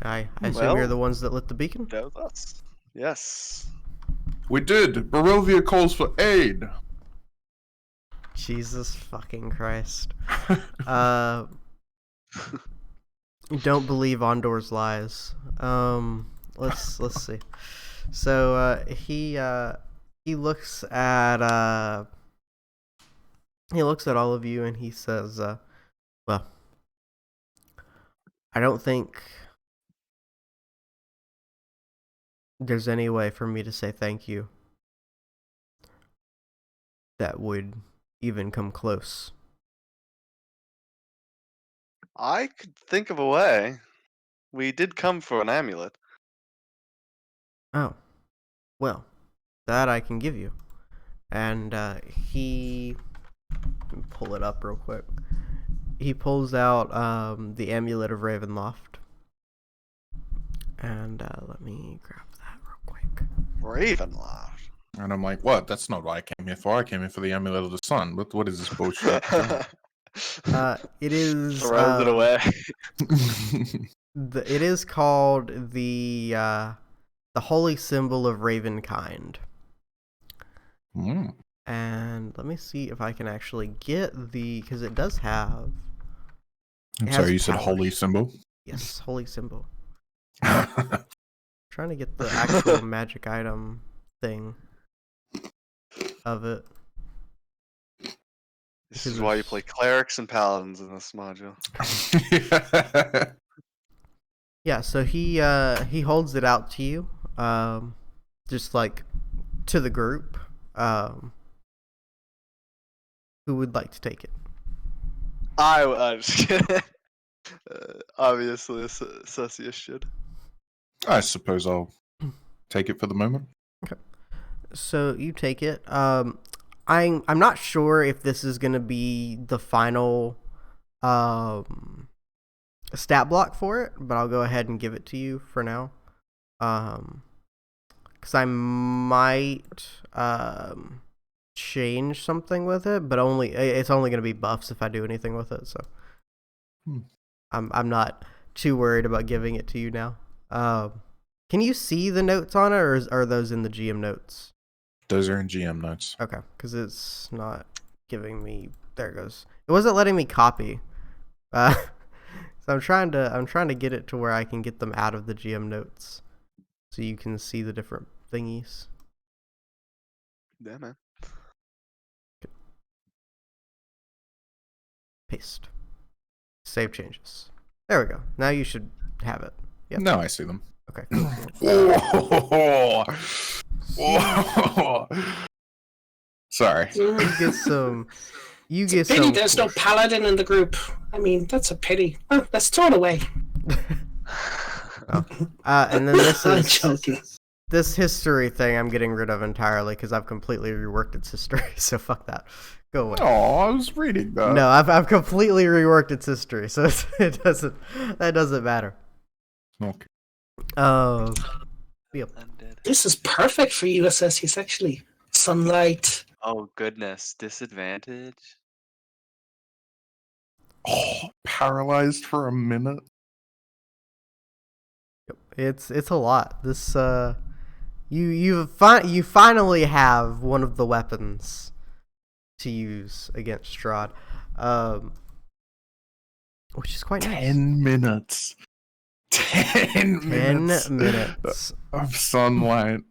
I assume you're Well- the ones that lit the beacon." That was us. Yes. We did. Barovia calls for aid. Jesus fucking Christ. Don't believe Ondor's lies. Let's see. So he looks at all of you and he says, well, I don't think there's any way for me to say thank you that would even come close. I could think of a way. We did come for an amulet. Oh, well, that I can give you. And he, let me pull it up real quick. He pulls out the amulet of Ravenloft. And let me grab that real quick. Ravenloft. And I'm like, what? That's not what I came here for. I came here for the amulet of the sun. What is this bullshit? It is Throws it away. it is called the holy symbol of Ravenkind. Mm. And let me see if I can actually get because it does have. I'm It sorry, has you said powers. holy symbol? Yes, holy symbol. Trying to get the actual magic item thing of it. This is why you play clerics and paladins in this module. Yeah, so he holds it out to you, just like to the group. Who would like to take it? I'm just kidding. Obviously, Celsius should. I suppose I'll take it for the moment. So you take it. I'm not sure if this is gonna be the final stat block for it, but I'll go ahead and give it to you for now. Because I might change something with it, but it's only gonna be buffs if I do anything with it. So I'm not too worried about giving it to you now. Can you see the notes on it, or are those in the GM notes? Those are in GM notes. Okay, because it's not giving me. There it goes. It wasn't letting me copy. So I'm trying to get it to where I can get them out of the GM notes, so you can see the different thingies. Yeah, man. Paste. Save changes. There we go. Now you should have it. Yep. No, I see them. Okay. Whoa. Whoa. Sorry. You get some. You It's get a pity some. there's no paladin in the group. I mean, that's a pity. Oh, let's throw it away. And then this I'm is joking. this history thing. I'm getting rid of entirely because I've completely reworked its history. So fuck that. Go away. Oh, I was reading that. No, I've completely reworked its history, so it doesn't matter. Okay. Yep. Undead. This is perfect for USS, actually. Sunlight. Oh goodness, disadvantage. Oh, paralyzed for a minute. It's a lot. This you finally have one of the weapons to use against Strahd, which is quite nice. 10 minutes. 10 minutes. 10 minutes. Of sunlight.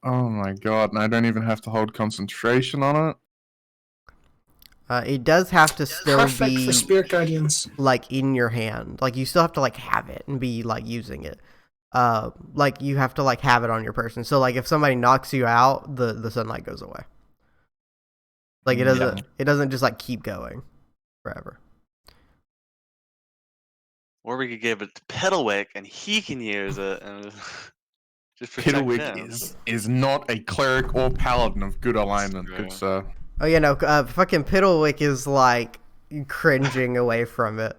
Oh my god, and I don't even have to hold concentration on it. It does have to still Perfect be for Spirit Guardians. like in your hand. Like you still have to like have it and be like using it. Like you have to like have it on your person. So like if somebody knocks you out, the sunlight goes away. Like it doesn't just like keep going forever. Or we could give it to Piddlewick and he can use it and just protect Piddlewick him. is not a cleric or paladin of good alignment, True. good sir. Oh yeah, no, fucking Piddlewick is like cringing away from it.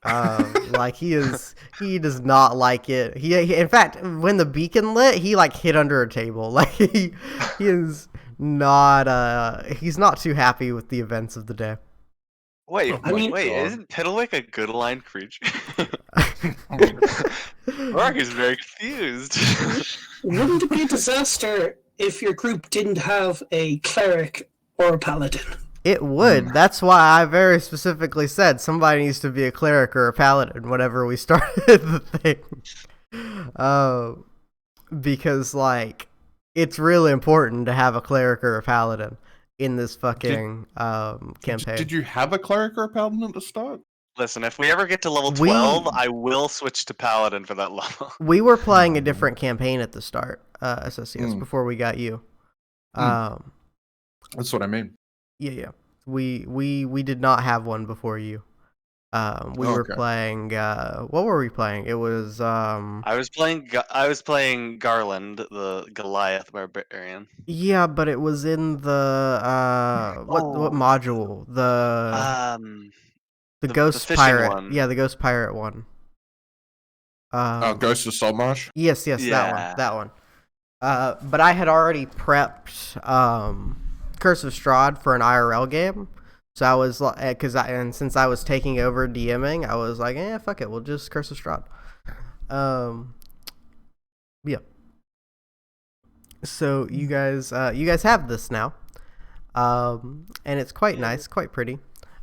Like he does not like it. He in fact, when the beacon lit, he like hid under a table. Like he is not he's not too happy with the events of the day. Wait, Oh I mean- wait, God. isn't Piddlewick a good line creature? Rourke is very confused. Wouldn't it be a disaster if your group didn't have a cleric or a paladin? It would. That's why I very specifically said somebody needs to be a cleric or a paladin whenever we started the thing. Because like it's really important to have a cleric or a paladin in this fucking campaign. Did you have a cleric or a paladin at the start? Listen, if we ever get to level We- 12, I will switch to Paladin for that level. We were playing a different campaign at the start, SSCS, Mm. before we got you. Mm. That's what I mean. Yeah. We did not have one before you. We were Okay. playing. What were we playing? It was. I was playing Garland, the Goliath barbarian. Yeah, but it was in the what Oh. module? The The Ghost fishing Pirate. one. Yeah, the Ghost Pirate one. Ghost of Saltmarsh? Yes, Yeah. that one. But I had already prepped Curse of Strahd for an IRL game, so I was like, since I was taking over DMing, I was like, fuck it, we'll just Curse of Strahd. Yeah. So you guys have this now, and it's quite nice, quite pretty.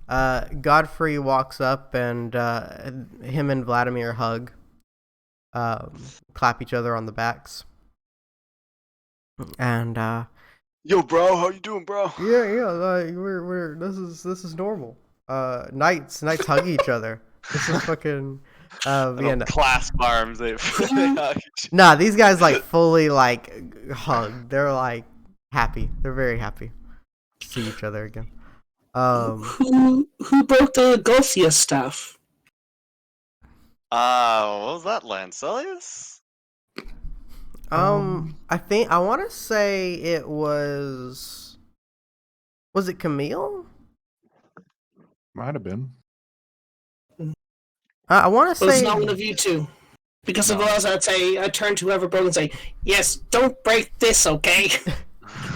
Godfrey walks up and him and Vladimir hug, clap each other on the backs, and Yo, bro, how you doing, bro? like we're this is normal. Knights hug each other. This is fucking They yeah. don't No. clasp arms. They hug each Nah, these guys like fully like hug. They're like happy. They're very happy to see each other again. Who broke the Golthia staff? what was that, Lancelius? I want to say it was it Camille? Might have been. I want to Well, it's say not one of you two. Because if No. it was, I'd turn to whoever broke and say, "Yes, don't break this, okay?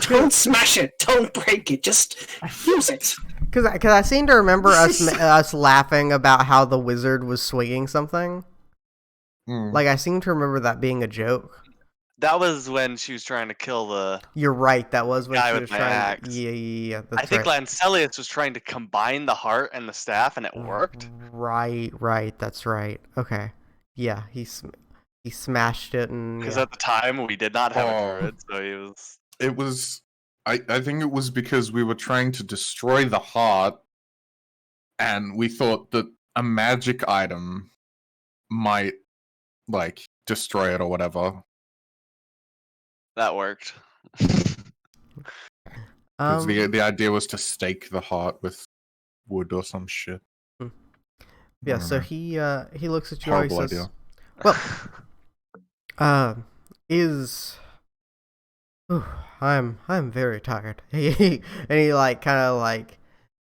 Don't smash it. Don't break it. Just use it." because I seem to remember us laughing about how the wizard was swinging something. Mm. Like I seem to remember that being a joke. That was when she was trying to kill the. You're right. That was when Guy she with was my trying. axe. Yeah. That's I think right. Lancelius was trying to combine the heart and the staff, and it worked. Right. That's right. Okay. Yeah, he smashed it and Because yeah. at the time we did not have Oh. a druid, so he was. It was. I think it was because we were trying to destroy the heart, and we thought that a magic item might, like, destroy it or whatever. That worked. Because the idea was to stake the heart with wood or some shit. Yeah, I so don't he looks at you and he Horrible says, idea. Well, I'm very tired. And he like kind of like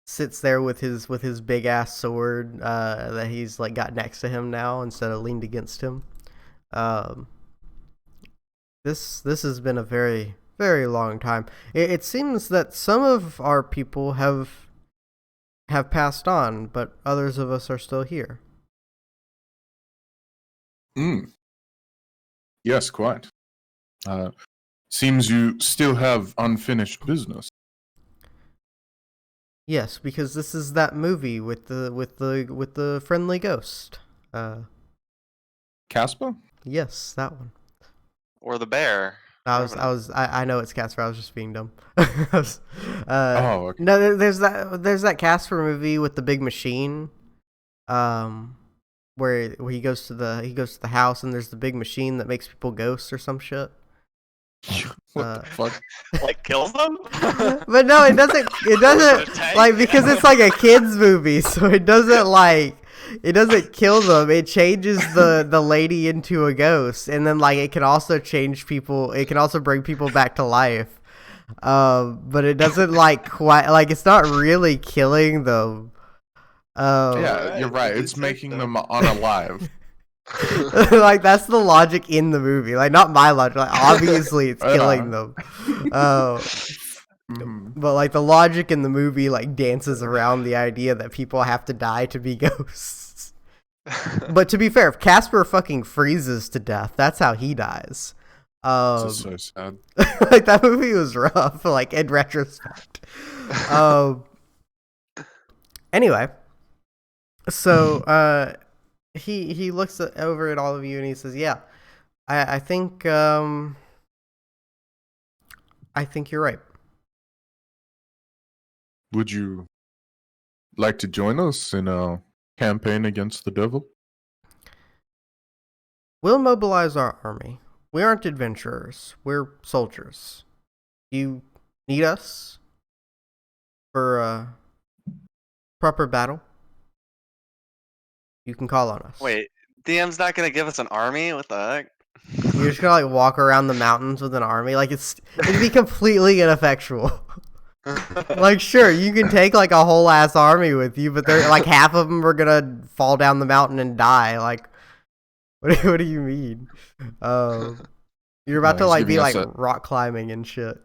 sits there with his big ass sword that he's like got next to him now instead of leaned against him. This has been a very very long time. It seems that some of our people have passed on, but others of us are still here. Yes, quite. Seems you still have unfinished business. Yes, because this is that movie with the friendly ghost. Casper? Yes, that one. Or the bear. I know it's Casper. I was just being dumb. Okay. Okay. There's that Casper movie with the big machine, where he goes to the house and there's the big machine that makes people ghosts or some shit. What the fuck? Like kills them? But no, it doesn't. It doesn't like because it's like a kids movie, so it doesn't kill them. It changes the lady into a ghost, and then like it can also change people. It can also bring people back to life. But it doesn't like quite like it's not really killing them. Yeah, you're right. It's making them unalive. Like that's the logic in the movie. Like not my logic. Like obviously it's killing them. But like the logic in the movie like dances around the idea that people have to die to be ghosts. But to be fair, if Casper fucking freezes to death, that's how he dies. This is so sad. Like that movie was rough. Like in retrospect. Anyway, so he looks over at all of you and he says, "Yeah, I think you're right." Would you like to join us in a campaign against the devil? We'll mobilize our army. We aren't adventurers. We're soldiers. You need us for a proper battle? You can call on us. Wait, DM's not gonna give us an army? What the heck? You're just gonna like walk around the mountains with an army? Like it'd be completely ineffectual. Like sure, you can take like a whole ass army with you, but they're like half of them are gonna fall down the mountain and die. Like, what do you mean? You're about to he's like be giving us like a- rock climbing and shit.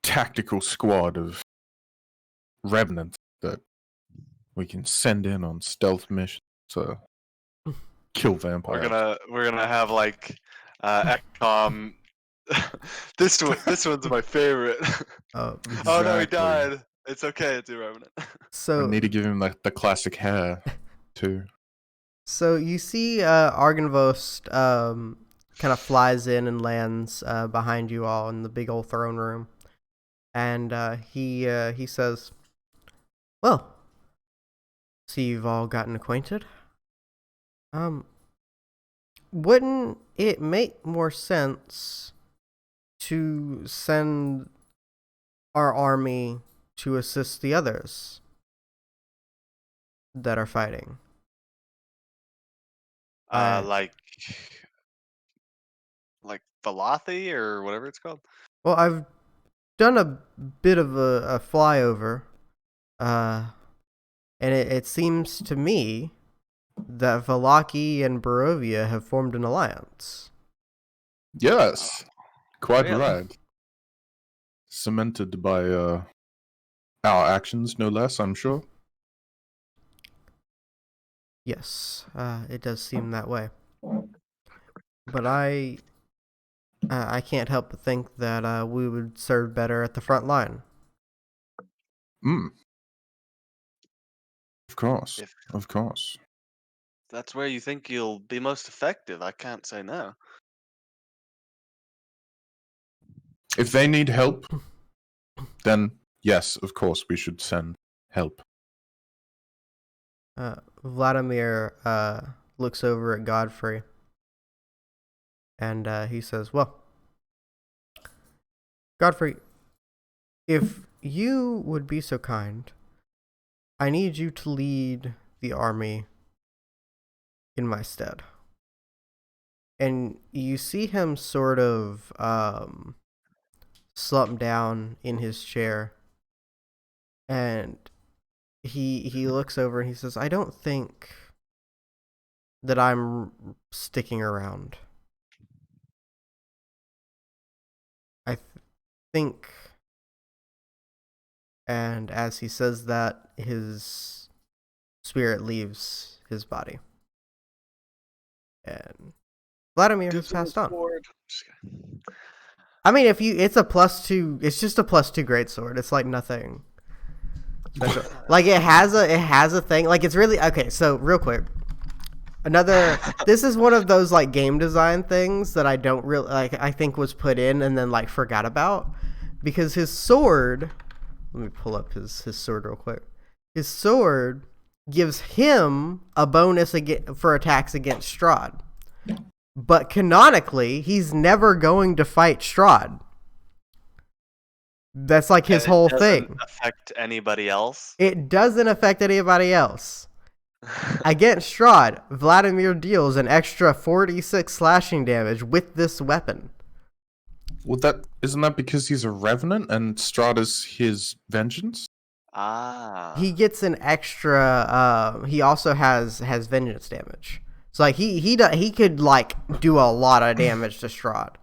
Tactical squad of revenants that we can send in on stealth missions to kill vampires. We're gonna have like XCOM. this one's my favorite. Oh, Oh no, he Exactly. died. It's okay, it's irrelevant. so I need to give him the classic hair too. So you see Argenvost kind of flies in and lands behind you all in the big old throne room. And he says, "Well, see you've all gotten acquainted. Wouldn't it make more sense to send our army to assist the others that are fighting?" Like Velothi or whatever it's called. Well, I've done a bit of a flyover, and it seems to me that Valaki and Barovia have formed an alliance. Yes, quite Really? right. Cemented by our actions, no less. I'm sure. Yes, it does seem that way. But I can't help but think that we would serve better at the front line. Of course, If of course. that's where you think you'll be most effective, I can't say no. If they need help, then yes, of course, we should send help. Vladimir looks over at Godfrey, and he says, "Well, Godfrey, if you would be so kind, I need you to lead the army in my stead." And you see him sort of slump down in his chair, and he looks over and he says, "I don't think that I'm sticking around. I think," and as he says that, his spirit leaves his body. And Vladimir has passed on. Just kidding. I mean, it's a +2. It's just a +2 greatsword. It's like nothing special. Like it has a thing. Like it's really okay. So real quick, this is one of those like game design things that I don't really like. I think was put in and then like forgot about, because his sword. Let me pull up his sword real quick. His sword gives him a bonus for attacks against Strahd. But canonically, he's never going to fight Strahd. That's like his whole thing. Affect anybody else? It doesn't affect anybody else. Against Strahd, Vladimir deals an extra 46 slashing damage with this weapon. Well, isn't that because he's a revenant and Strahd is his vengeance? Ah. He gets an extra. He also has vengeance damage. So like he could like do a lot of damage to Strahd.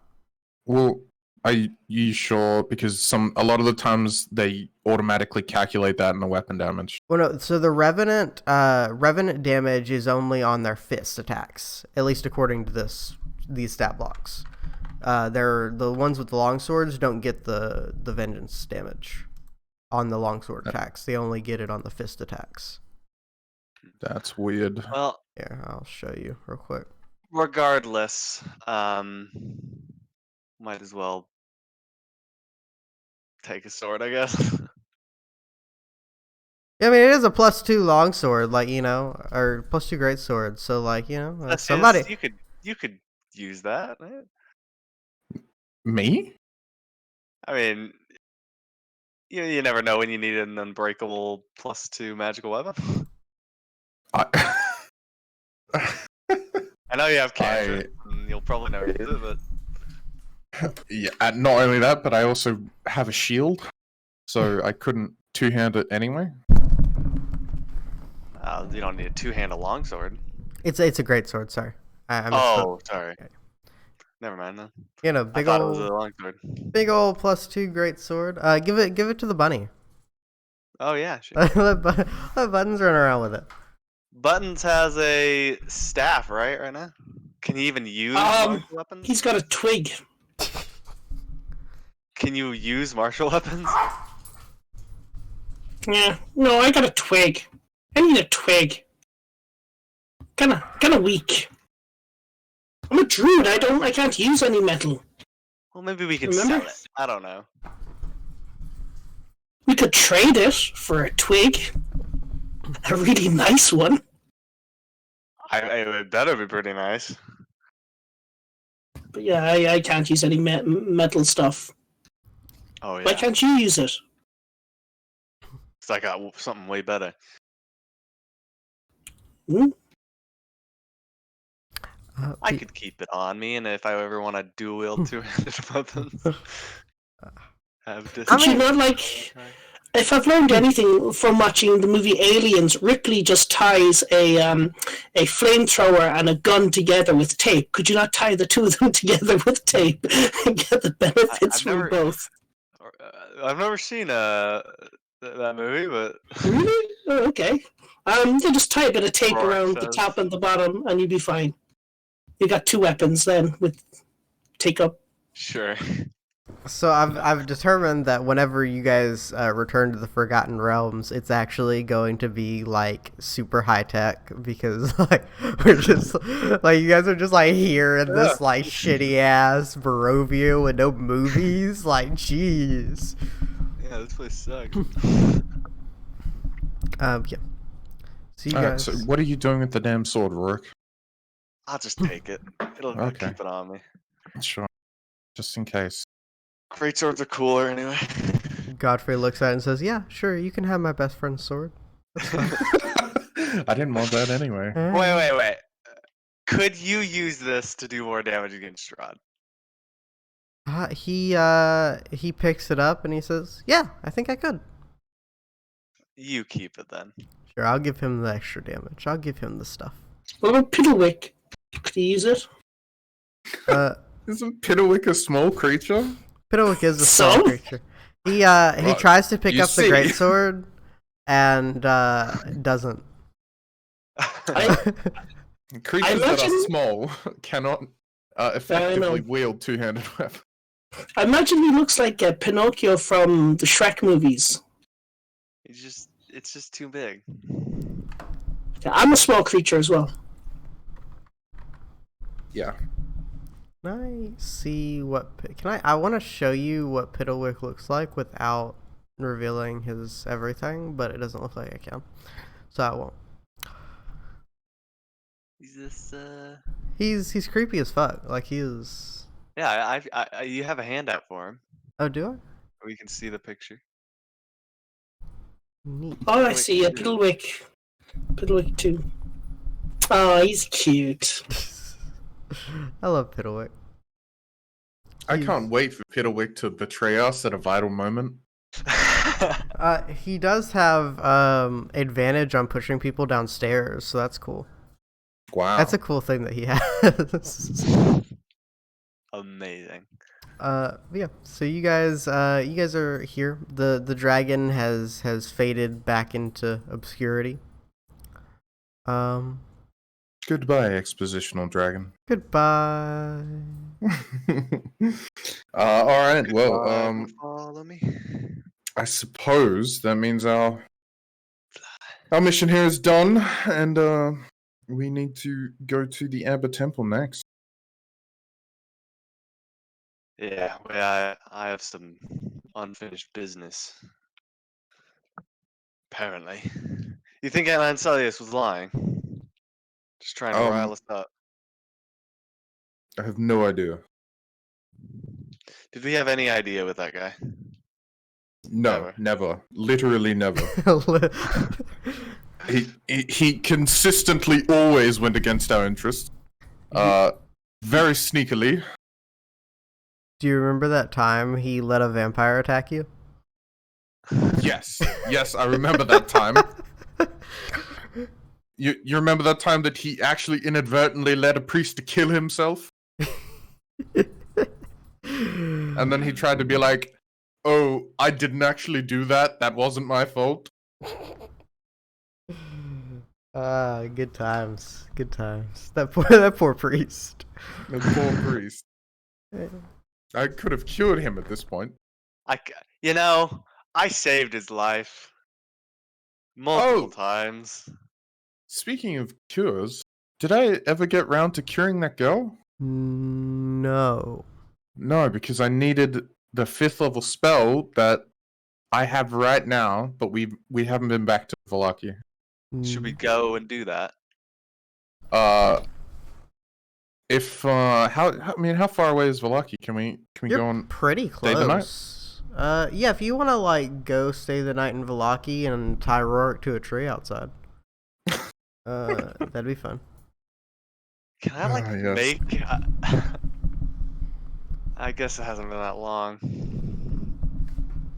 Well, are you sure? Because a lot of the times they automatically calculate that in the weapon damage. Well, no. So the revenant damage is only on their fist attacks, at least according to these stat blocks. They're the ones with the long swords don't get the vengeance damage on the longsword attacks. They only get it on the fist attacks. That's weird. Well, Here, I'll show you real quick. regardless, might as well take a sword, I guess. Yeah, I mean, it is a +2 longsword, like, you know, or +2 greatsword. So, like, you know, That's somebody. you could use that. Right? Me? I mean, you never know when you need an unbreakable +2 magical weapon. I, I know you have cantrips, and you'll probably never use it, but yeah. Not only that, but I also have a shield, so I couldn't two-hand it anyway. you don't need a two-handed longsword. It's a greatsword, sorry. I missed Oh, sorry. Okay. Never mind then. You know, I big thought it was a old longsword. +2 greatsword. Give it to the bunny. Oh yeah, sure. let Buttons run around with it. Buttons has a staff, right now? Can he even use martial weapons? He's got a twig. Can you use martial weapons? Yeah, no, I got a twig. I need a twig. Kinda weak. I'm a druid. I can't use any metal. Well, maybe we can Remember? sell it. I don't know. We could trade it for a twig. A really nice one. That'd be pretty nice. But yeah, I can't use any metal stuff. Oh yeah. Why can't you use it? Cause I got something way better. Hmm? I could keep it on me, and if I ever want to dual wield two-handed weapons, have this. Could you not like? If I've learned anything from watching the movie Aliens, Ripley just ties a flamethrower and a gun together with tape. Could you not tie the two of them together with tape and get the benefits from both? I've never seen that movie, but Really? Oh, okay. You just tie a bit of tape Rourke around the says. top and the bottom, and you'll be fine. You got two weapons then with take up. sure. So I've determined that whenever you guys return to the Forgotten Realms, it's actually going to be like super high tech because like we're just like you guys are just like here in this like shitty ass Barovia with no movies. Like, jeez. Yeah, this place sucks. Yeah. So you Alright, guys. so what are you doing with the damn sword, Rourke? I'll just take it. I'll Okay. keep it on me. Sure. Just in case. Great swords are cooler anyway. Godfrey looks at it and says, "Yeah, sure, you can have my best friend's sword." That's fine. I didn't want that anyway. Wait. Could you use this to do more damage against Strahd? He picks it up and he says, "Yeah, I think I could." You keep it then. Sure, I'll give him the extra damage. I'll give him the stuff. What about Piddlewick? Could you use it? Isn't Piddlewick a small creature? Piddlewick is a small So? creature. He tries to pick you up the see. greatsword and doesn't. Creatures that are imagine- small cannot effectively wield two-handed weapons. I imagine he looks like Pinocchio from the Shrek movies. It's just too big. Yeah, I'm a small creature as well. Yeah. Can I see what? I want to show you what Piddlewick looks like without revealing his everything, but it doesn't look like I can, so I won't. Is this He's creepy as fuck. Like he is. Yeah, you have a handout for him. Oh, do I? We can see the picture. Neat. Oh, I see. Piddlewick. Piddlewick 2. Oh, he's cute. I love Piddlewick. I can't wait for Pitterwick to betray us at a vital moment. He does have advantage on pushing people downstairs, so that's cool. Wow. That's a cool thing that he has. Amazing. Yeah. So you guys are here. The dragon has faded back into obscurity. Goodbye, expositional dragon. Goodbye. All right. Well, Goodbye, follow me. I suppose that means our mission here is done, and we need to go to the Amber Temple next. Yeah, I have some unfinished business. Apparently. You think Aunt Lancelius was lying? Just trying to rile us up. I have no idea. Did we have any idea with that guy? No, never. Literally never. He consistently always went against our interests. Very sneakily. Do you remember that time he let a vampire attack you? Yes, I remember that time. You remember that time that he actually inadvertently led a priest to kill himself? And then he tried to be like, "Oh, I didn't actually do that. That wasn't my fault." Good times. Good times. That poor priest. The poor priest. I could have cured him at this point. I saved his life multiple times. Speaking of cures, did I ever get round to curing that girl? No. No, because I needed the 5th level spell that I have right now, but we haven't been back to Vallaki. Should we go and do that? How far away is Vallaki? Can we You're go on pretty close. stay the night? Yeah, if you want to like go stay the night in Vallaki and tie Rourke to a tree outside. That'd be fun. Can I yes. make I guess it hasn't been that long.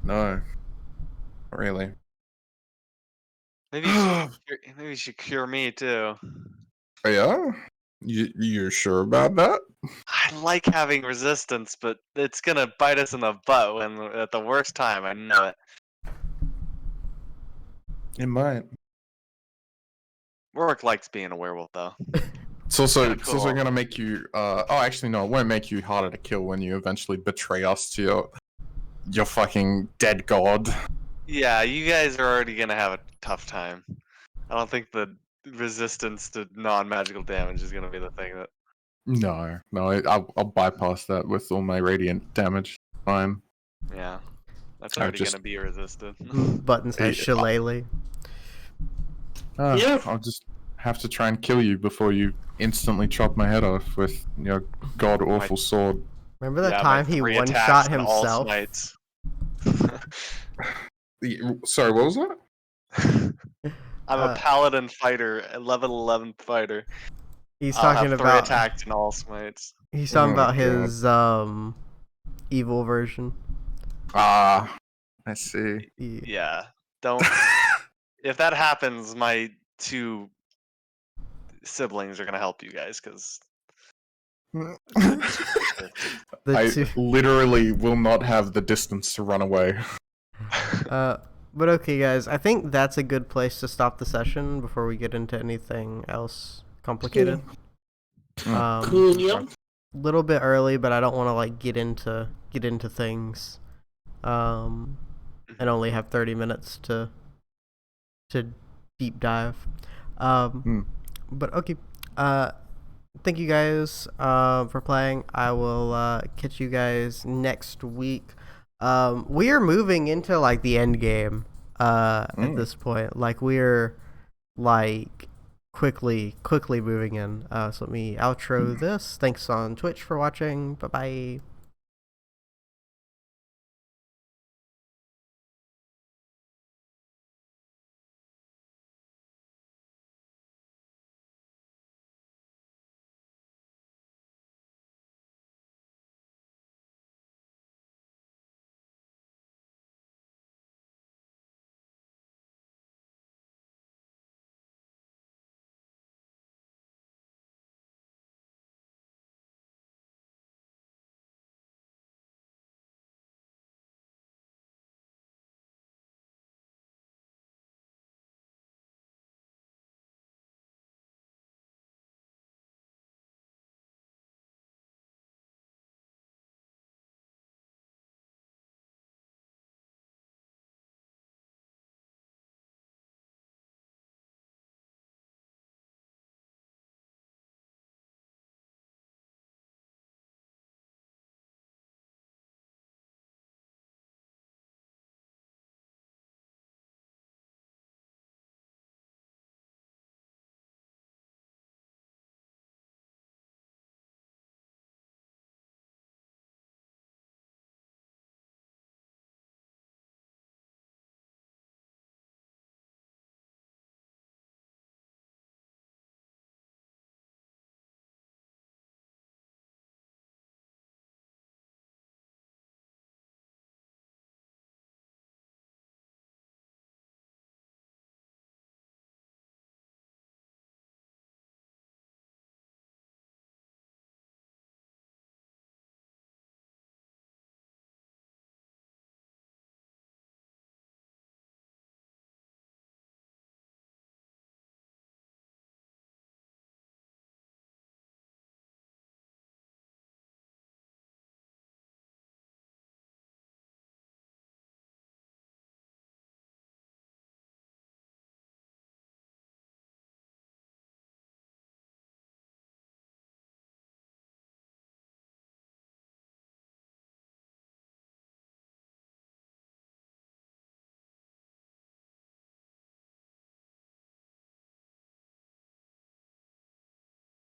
No. Not really. Maybe you should cure me too. Yeah? You're sure about that? I like having resistance, but it's gonna bite us in the butt when at the worst time. I know it. It might. Rourke likes being a werewolf, though. It's also Cool. gonna make you. Actually, no, it won't make you harder to kill when you eventually betray us to your fucking dead god. Yeah, you guys are already gonna have a tough time. I don't think the resistance to non-magical damage is gonna be the thing that. No, I'll bypass that with all my radiant damage. Fine. Yeah, that's already gonna be resisted. Button says shillelagh. Yeah. I'll just have to try and kill you before you instantly chop my head off with your god awful sword. Remember that time he one-shot himself? Sorry, what was that? I'm a paladin fighter, a level 11 fighter. He's I'll talking have 3 about attacks and all smites. He's talking about God. his evil version. I see. Yeah, don't. If that happens, my 2 siblings are gonna help you guys because I literally will not have the distance to run away. But okay, guys, I think that's a good place to stop the session before we get into anything else complicated. Cool. Yep. Little bit early, but I don't want to like get into things, and only have 30 minutes to deep dive. But okay, thank you guys for playing. I will catch you guys next week. We are moving into like the end game at this point. Like we're like quickly moving in. So let me outro this. Thanks on Twitch for watching. Bye bye.